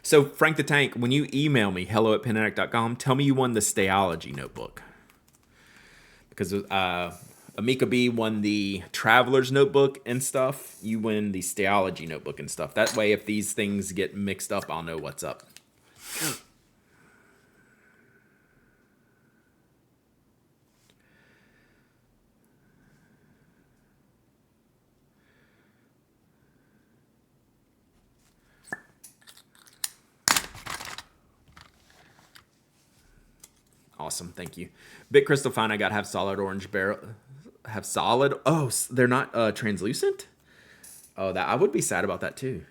So, Frank the Tank, when you email me, hello@penaddict.com, tell me you won the Stayology notebook. Because Amika B won the Traveler's notebook and stuff. You win the Stayology notebook and stuff. That way, if these things get mixed up, I'll know what's up. Awesome, thank you. Bit Crystal Fine, I got have solid orange barrel. Have solid. Oh, they're not translucent? Oh, that I would be sad about that too.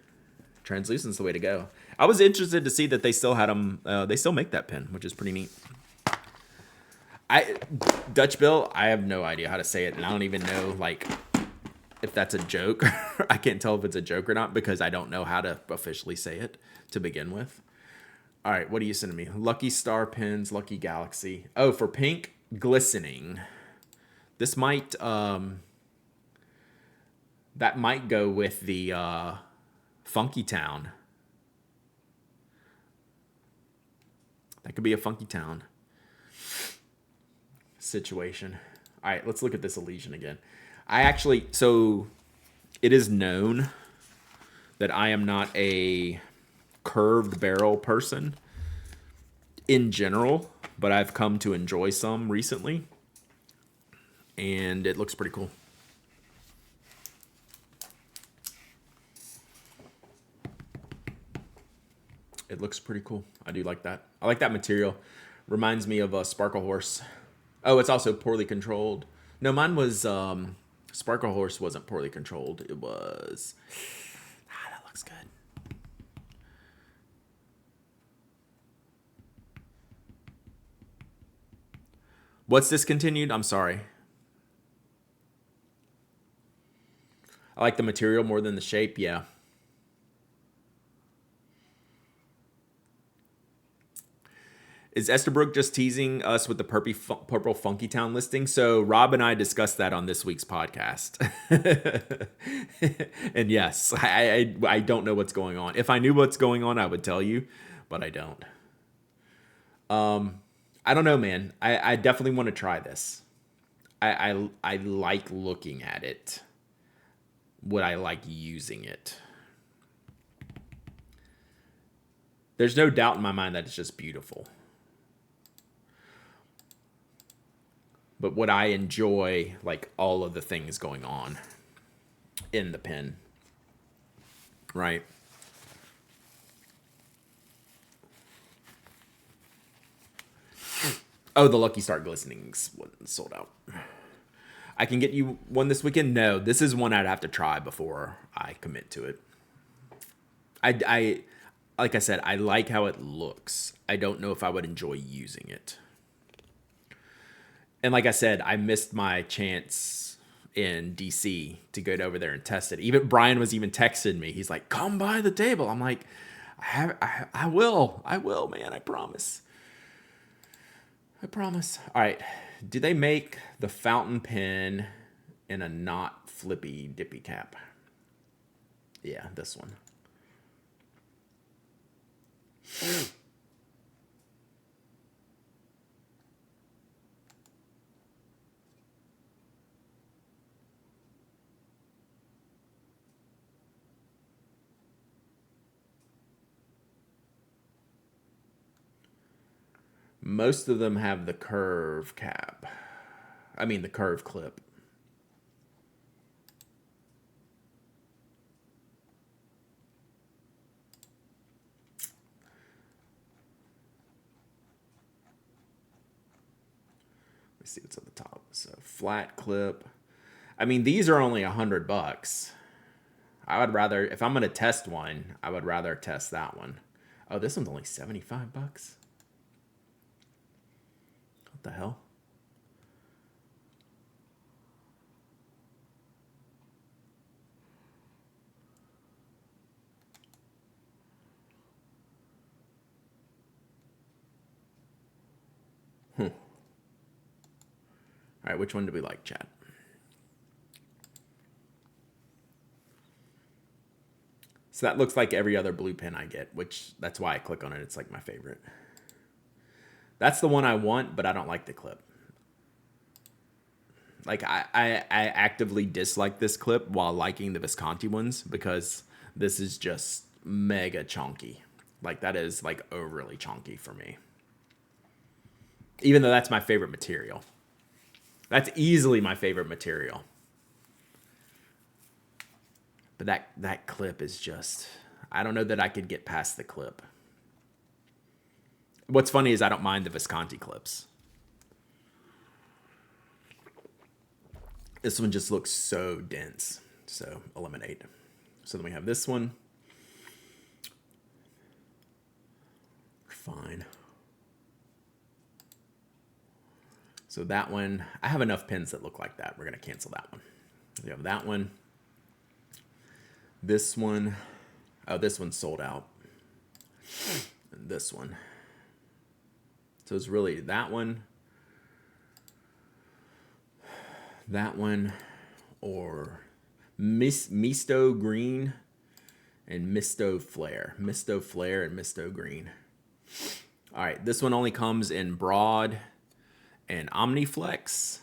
Translucent's the way to go. I was interested to see that they still had them. They still make that pen, which is pretty neat. Dutch Bill, I have no idea how to say it, and I don't even know like if that's a joke. I can't tell if it's a joke or not because I don't know how to officially say it to begin with. All right, what are you sending me? Lucky Star Pens, Lucky Galaxy. Oh, for pink, glistening. This might, that might go with the Funky Town. That could be a Funky Town situation. All right, let's look at this Elysian again. So it is known that I am not a curved barrel person in general, but I've come to enjoy some recently, and it looks pretty cool. It looks pretty cool. I do like that. I like that material. Reminds me of a Sparkle Horse. Oh, it's also poorly controlled. No, mine was Sparkle Horse wasn't poorly controlled. It was. That looks good. What's discontinued? I'm sorry. I like the material more than the shape. Yeah. Is Estabrook just teasing us with the Purple Funky Town listing? So Rob and I discussed that on this week's podcast. And yes, I don't know what's going on. If I knew what's going on, I would tell you, but I don't. I don't know, man. I definitely want to try this. I like looking at it. Would I like using it? There's no doubt in my mind that it's just beautiful. But would I enjoy like all of the things going on in the pen? Right. Oh, the Lucky Star Glistenings sold out. I can get you one this weekend? No, this is one I'd have to try before I commit to it. I like I said, I like how it looks. I don't know if I would enjoy using it. And like I said, I missed my chance in DC to go over there and test it. Even Brian was even texting me. He's like, "Come by the table." I'm like, I will, man. I promise. All right. Do they make the fountain pen in a not flippy dippy cap? Yeah, this one. Most of them have the curve cap. I mean the curve clip. Let's see what's at the top. So flat clip. I mean, these are only $100. I would rather, if I'm gonna test one, I would rather test that one. Oh, this one's only $75. What the hell? All right, which one do we like, chat? So that looks like every other blue pen I get, which that's why I click on it. It's like my favorite. That's the one I want, but I don't like the clip. Like I actively dislike this clip while liking the Visconti ones because this is just mega chunky. Like that is like overly chunky for me. Even though that's my favorite material. That's easily my favorite material. But that clip is just, I don't know that I could get past the clip. What's funny is I don't mind the Visconti clips. This one just looks so dense. So eliminate. So then we have this one. Fine. So that one, I have enough pens that look like that. We're going to cancel that one. We have that one. This one. Oh, this one's sold out. And this one. So it's really that one, or Misto Green and Misto Flare. Misto Flare and Misto Green. All right, this one only comes in broad and Omniflex.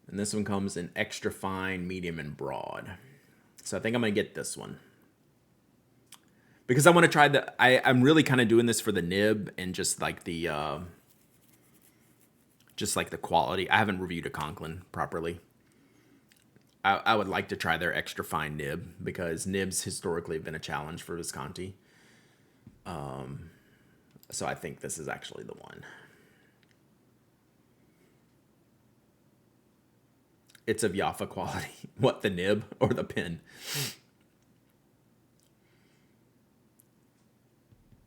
And this one comes in extra fine, medium, and broad. So I think I'm going to get this one. Because I want to try I'm really kind of doing this for the nib and just like the quality. I haven't reviewed a Conklin properly. I would like to try their extra fine nib because nibs historically have been a challenge for Visconti. So I think this is actually the one. It's of Jaffa quality. What, the nib or the pen?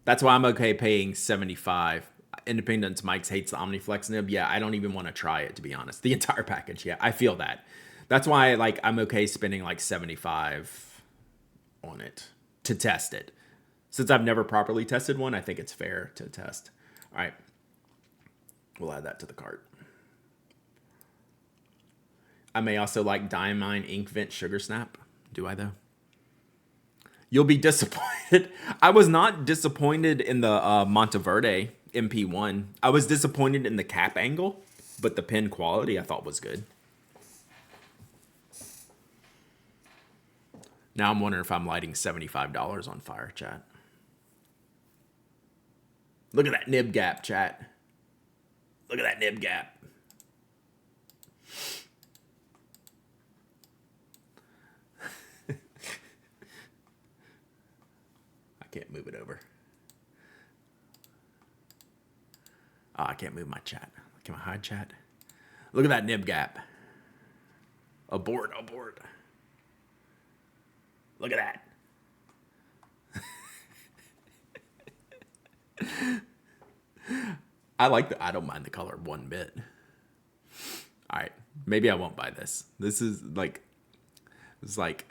That's why I'm okay paying $75. Independence Mike's hates the Omniflex nib. Yeah, I don't even want to try it, to be honest. The entire package. Yeah, I feel that. That's why I'm okay spending like $75 on it to test it. Since I've never properly tested one, I think it's fair to test. All right. We'll add that to the cart. I may also like Diamine Inkvent Sugar Snap. Do I, though? You'll be disappointed. I was not disappointed in the Monteverde MP1. I was disappointed in the cap angle, but the pen quality I thought was good. Now I'm wondering if I'm lighting $75 on fire, chat. Look at that nib gap, chat. Look at that nib gap. I can't move it over. Oh, I can't move my chat. Can I hide chat? Look at that nib gap. Abort, abort. Look at that. I don't mind the color one bit. All right. Maybe I won't buy this. This is like, it's like,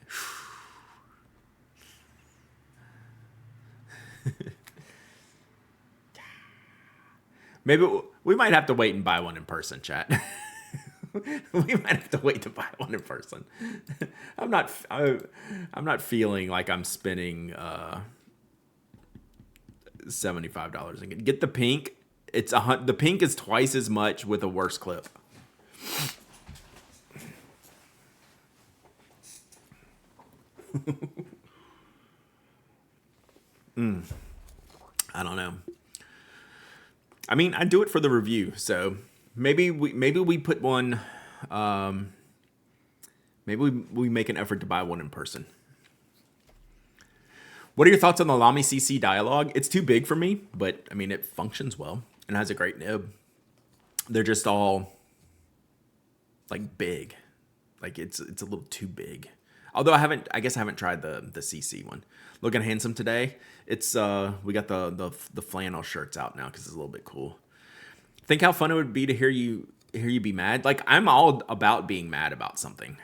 maybe we might have to wait and buy one in person, chat. We might have to wait to buy one in person. I'm not feeling like I'm spending $75 and get the pink. The pink is twice as much with a worse clip. I don't know. I mean, I do it for the review, so Maybe we put one. Maybe we make an effort to buy one in person. What are your thoughts on the Lamy CC dialogue? It's too big for me, but I mean it functions well and has a great nib. They're just all like big, like it's a little too big. Although I guess I haven't tried the CC one. Looking handsome today. It's we got the flannel shirts out now because it's a little bit cool. Think how fun it would be to hear you be mad. Like I'm all about being mad about something.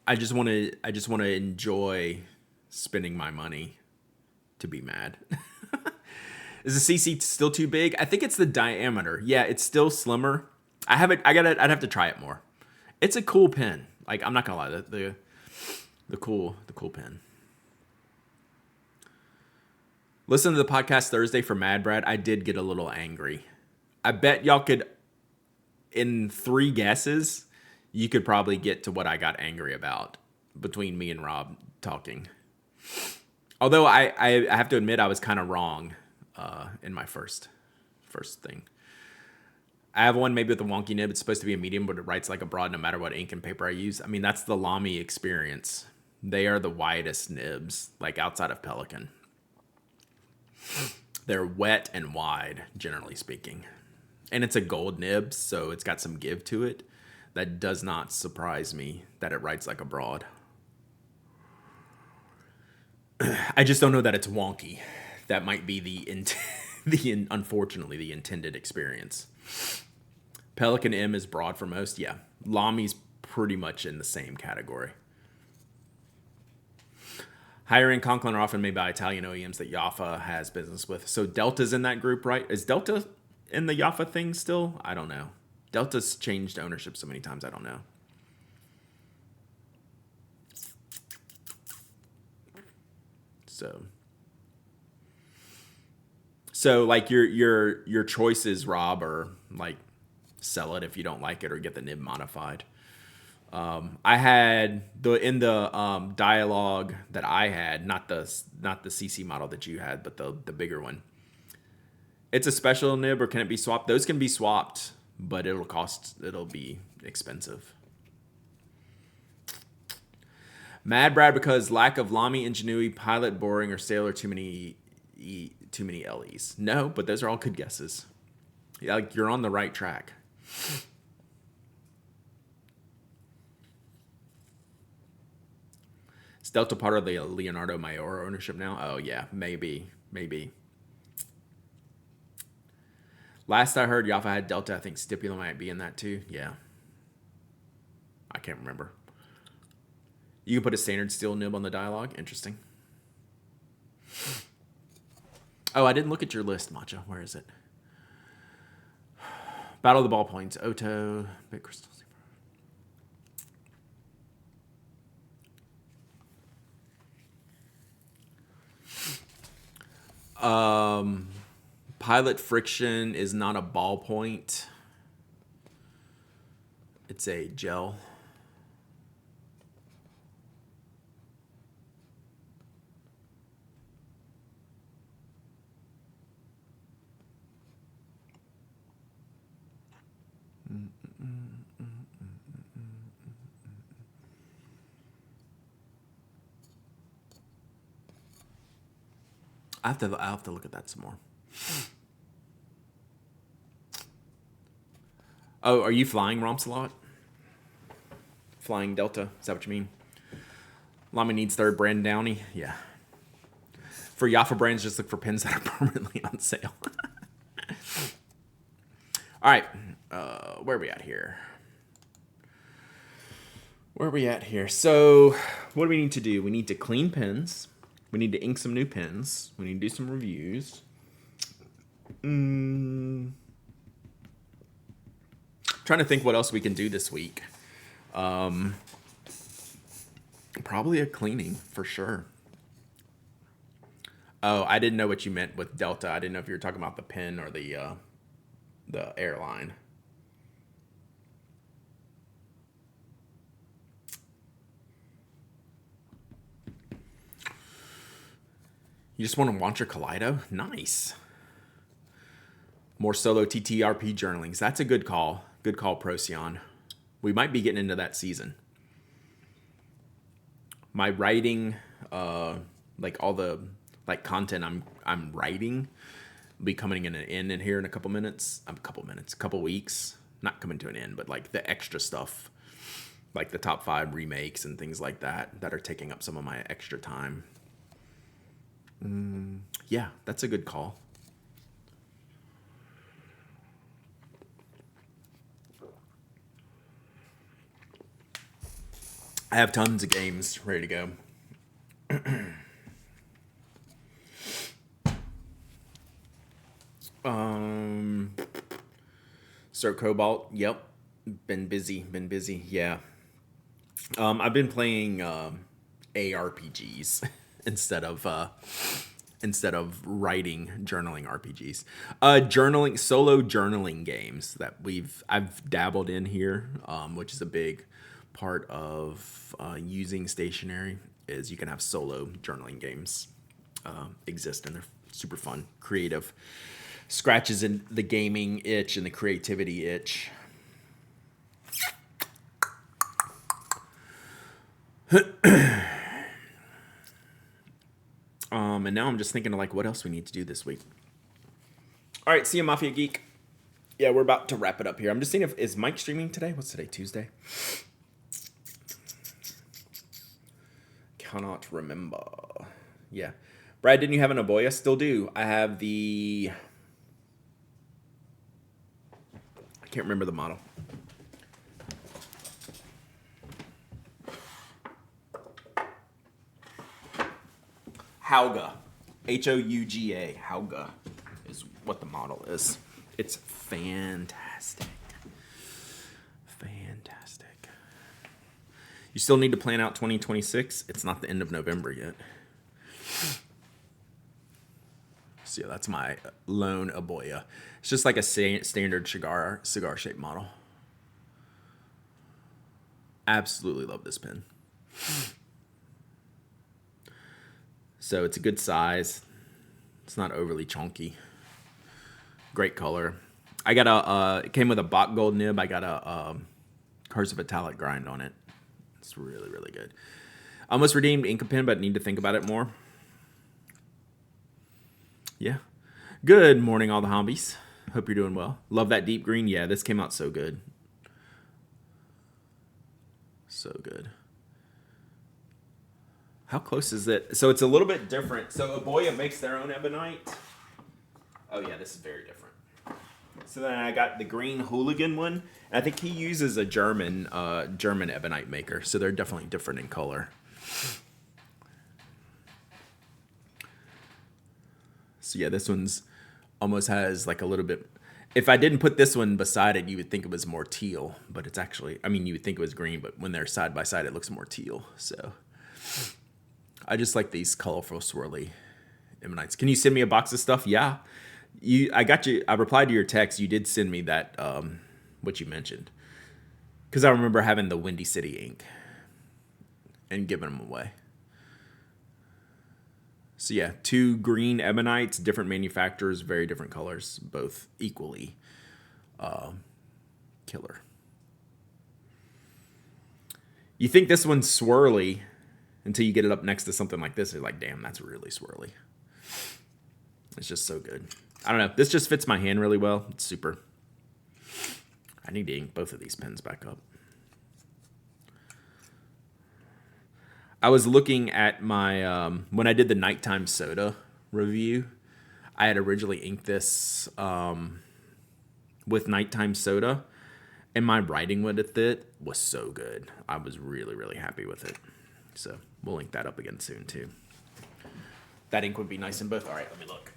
I just want to enjoy spending my money to be mad. Is the CC still too big? I think it's the diameter. Yeah, it's still slimmer. I'd have to try it more. It's a cool pen. Like I'm not gonna lie, the cool pen. Listen to the podcast Thursday for Mad Brad. I did get a little angry. I bet y'all could, in 3 guesses, you could probably get to what I got angry about between me and Rob talking. Although I have to admit I was kind of wrong in my first thing. I have one maybe with a wonky nib. It's supposed to be a medium, but it writes like a broad no matter what ink and paper I use. I mean, that's the Lamy experience. They are the widest nibs, like outside of Pelican. They're wet and wide, generally speaking. And it's a gold nib, so it's got some give to it. That does not surprise me that it writes like a broad. I just don't know that it's wonky. That might be unfortunately the intended experience. Pelican M is broad for most. Yeah, Lamy's pretty much in the same category. Higher end Conklin are often made by Italian OEMs that Jaffa has business with. So Delta's in that group, right? Is Delta in the Jaffa thing still? I don't know. Delta's changed ownership so many times, I don't know. So like your choices, Rob, are like sell it if you don't like it or get the nib modified. I had in the dialogue that I had, not the CC model that you had, but the bigger one. It's a special nib, or can it be swapped? Those can be swapped, but it'll be expensive. Mad Brad because lack of Lamy ingenuity, pilot boring, or sailor too many LEs. No, but those are all good guesses. Yeah, like you're on the right track. Is Delta part of the Leonardo Maiora ownership now? Oh yeah, maybe. Last I heard, Jaffa had Delta. I think Stipula might be in that too. Yeah. I can't remember. You can put a standard steel nib on the dialogue. Interesting. Oh, I didn't look at your list, Matcha. Where is it? Battle of the Ballpoints. Oto. Big Crystal. Pilot Friction is not a ballpoint. It's a gel. I'll have to look at that some more. Oh, are you flying Romsalot? Flying Delta? Is that what you mean? Lamy needs third brand Downey? Yeah. For Jaffa brands, just look for pins that are permanently on sale. All right. Where are we at here? So, what do we need to do? We need to clean pins. We need to ink some new pins. We need to do some reviews. Trying to think what else we can do this week. Probably a cleaning for sure. Oh, I didn't know what you meant with Delta. I didn't know if you were talking about the pin or the airline. You just want to launch your Kaleido? Nice. More solo TTRP journalings. That's a good call. Good call, Procyon. We might be getting into that season. My writing, like all the content I'm writing, will be coming in an end in here in a couple weeks. Not coming to an end, but like the extra stuff, like the top 5 remakes and things like that are taking up some of my extra time. Yeah, that's a good call. I have tons of games ready to go. Start Cobalt. Yep. Been busy. Yeah. I've been playing ARPGs instead of writing journaling RPGs. Solo journaling games that I've dabbled in here, which is a big part of using stationery, is you can have solo journaling games exist, and they're super fun, creative. Scratches in the gaming itch and the creativity itch. And now I'm just thinking of like what else we need to do this week. All right, see you, Mafia Geek. Yeah, we're about to wrap it up here. I'm just seeing is Mike streaming today? What's today? Tuesday? Cannot remember. Yeah. Brad, didn't you have an Aboya? Still do. I have the... I can't remember the model. Hauga. Houga. Hauga is what the model is. It's fantastic. Fantastic. You still need to plan out 2026. It's not the end of November yet. So yeah, that's my lone Aboya. It's just like a standard cigar shaped model. Absolutely love this pen. So it's a good size. It's not overly chunky. Great color. I got it came with a Bach Gold nib. I got a cursive italic grind on it. It's really, really good. Almost redeemed Inca pen, but need to think about it more. Yeah. Good morning, all the hobbies. Hope you're doing well. Love that deep green. Yeah, this came out so good. So good. How close is it? So it's a little bit different. So Aboya makes their own ebonite. Oh yeah, this is very different. So then I got the green hooligan one. And I think he uses a German ebonite maker. So they're definitely different in color. So yeah, this one's almost has like a little bit. If I didn't put this one beside it, you would think it was more teal. But it's actually, I mean, you would think it was green, but when they're side by side, it looks more teal. So I just like these colorful swirly ebonites. Can you send me a box of stuff? Yeah. I got you. I replied to your text. You did send me that, what you mentioned. Because I remember having the Windy City ink and giving them away. So yeah, 2 green ebonites, different manufacturers, very different colors, both equally killer. You think this one's swirly until you get it up next to something like this. You're like, damn, that's really swirly. It's just so good. I don't know. This just fits my hand really well. It's super. I need to ink both of these pens back up. I was looking at my, when I did the Nighttime Soda review, I had originally inked this with Nighttime Soda, and my writing with it was so good. I was really, really happy with it. So we'll ink that up again soon too. That ink would be nice in both. All right, let me look.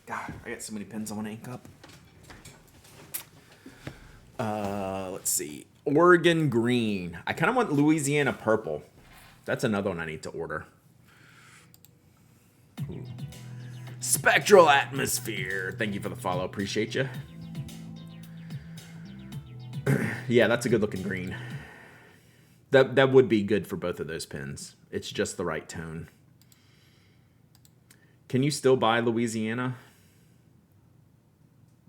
God, I got so many pens I want to ink up. Let's see. Oregon Green. I kind of want Louisiana Purple. That's another one I need to order. Spectral Atmosphere. Thank you for the follow. Appreciate you. Yeah, that's a good looking green. That would be good for both of those pens. It's just the right tone. Can you still buy Louisiana?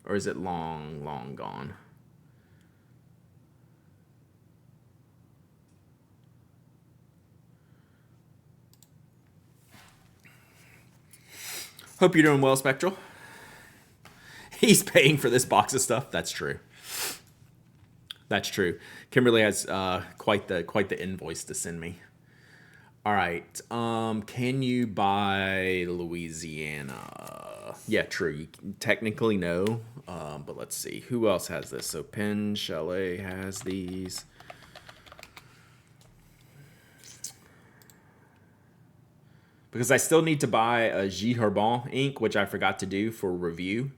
Or is it long, long gone? Hope you're doing well, Spectral. He's paying for this box of stuff. That's true. That's true. Kimberly has quite the invoice to send me. All right. Can you buy Louisiana? Yeah, true. You technically no. But let's see. Who else has this? So Penn Chalet has these. Because I still need to buy a J. Herbin ink, which I forgot to do for review.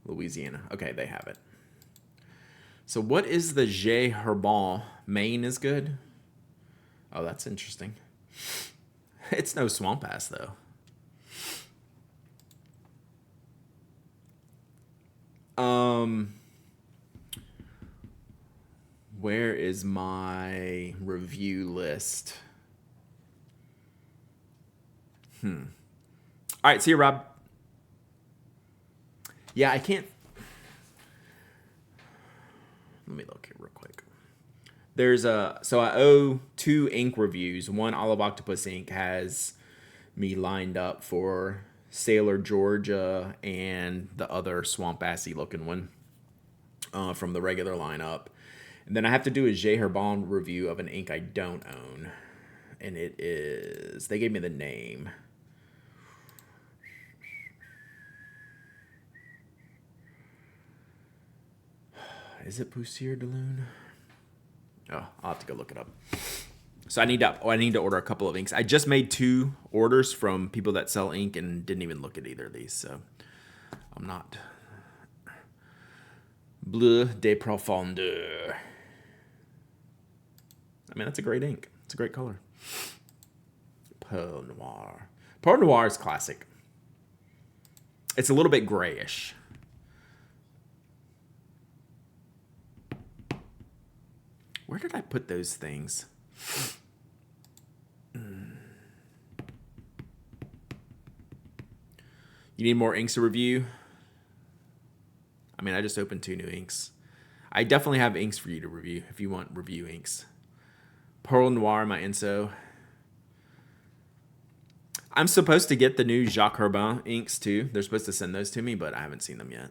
Louisiana. Okay, they have it. So what is the J. Herbin? Maine is good? Oh, that's interesting. It's no Swamp Ass, though. Where is my review list? All right, see you, Rob. Yeah, I can't. Let me look here real quick. So I owe 2 ink reviews. One, Olive Octopus Ink, has me lined up for Sailor Georgia and the other Swamp Assy looking one from the regular lineup. And then I have to do a J. Herbin review of an ink I don't own. And it is, they gave me the name. Is it Poussière de Lune? Oh, I'll have to go look it up. So I need to order a couple of inks. I just made 2 orders from people that sell ink and didn't even look at either of these. So I'm not. Bleu de Profondeur. I mean, that's a great ink. It's a great color. Pearl Noir. Pearl Noir is classic. It's a little bit grayish. Where did I put those things? You need more inks to review? I mean, I just opened 2 new inks. I definitely have inks for you to review if you want review inks. Pearl Noir, my Enso. I'm supposed to get the new Jacques Herbin inks too. They're supposed to send those to me, but I haven't seen them yet.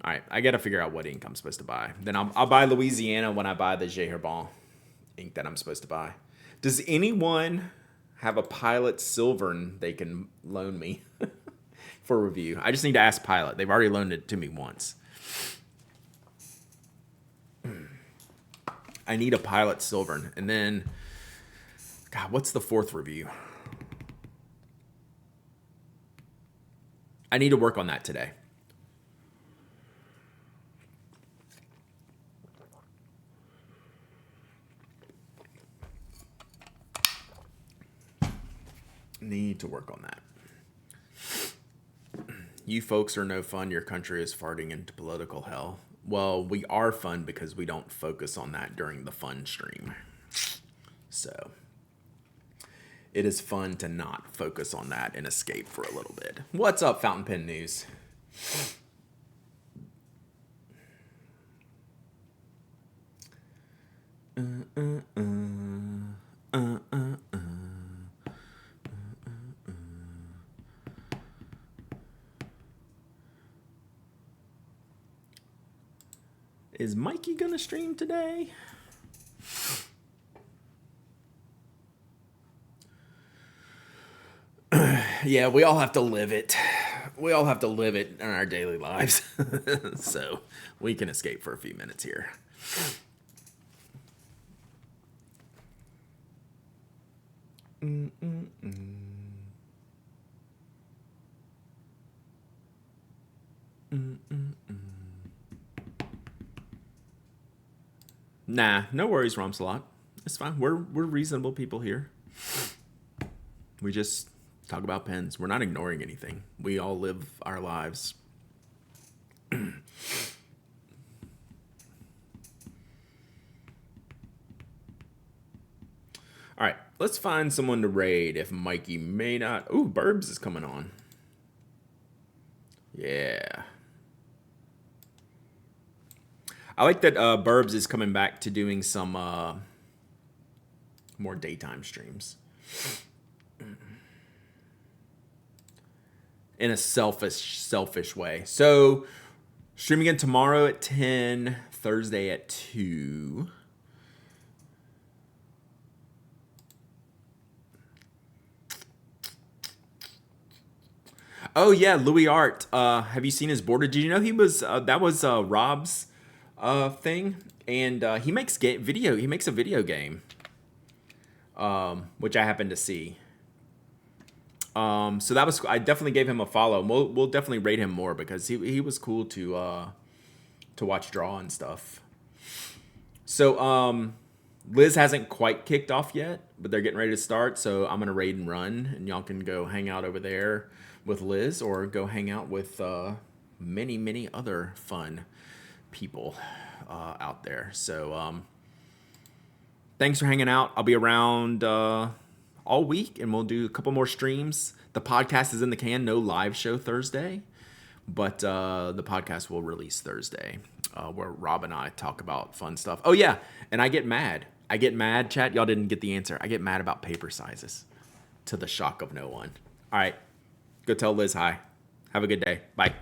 All right, I got to figure out what ink I'm supposed to buy. Then I'll buy Louisiana when I buy the J. Herbin ink that I'm supposed to buy. Does anyone have a Pilot Silvern they can loan me for review? I just need to ask Pilot. They've already loaned it to me once. I need a Pilot Silvern. And then, God, what's the 4th review? I need to work on that today. Need to work on that. You folks are no fun. Your country is farting into political hell. Well, we are fun because we don't focus on that during the fun stream. So it is fun to not focus on that and escape for a little bit. What's up, Fountain Pen News? Is Mikey gonna stream today? Yeah, we all have to live it. We all have to live it in our daily lives. So we can escape for a few minutes here. Nah, no worries, Romsalot. It's fine. We're reasonable people here. We just talk about pens. We're not ignoring anything. We all live our lives. All right, let's find someone to raid if Mikey may not. Ooh, Burbs is coming on. Yeah. I like that Burbs is coming back to doing some more daytime streams. In a selfish way. So, streaming again tomorrow at 10, Thursday at 2. Oh yeah, Louis Art. Have you seen his border? Did you know he was that was Rob's thing? And he makes video. He makes a video game, which I happened to see. So that was, I definitely gave him a follow. We'll definitely rate him more because he was cool to watch draw and stuff. So Liz hasn't quite kicked off yet, but they're getting ready to start. So I'm gonna raid and run, and y'all can go hang out over there with Liz or go hang out with many other fun people out there. So thanks for hanging out. I'll be around all week, and we'll do a couple more streams. The podcast is in the can. No live show Thursday, but the podcast will release Thursday, where Rob and I talk about fun stuff. Oh yeah, and I get mad. Chat. Y'all didn't get the answer. I get mad about paper sizes, to the shock of no one. All right, go tell Liz hi. Have a good day. Bye.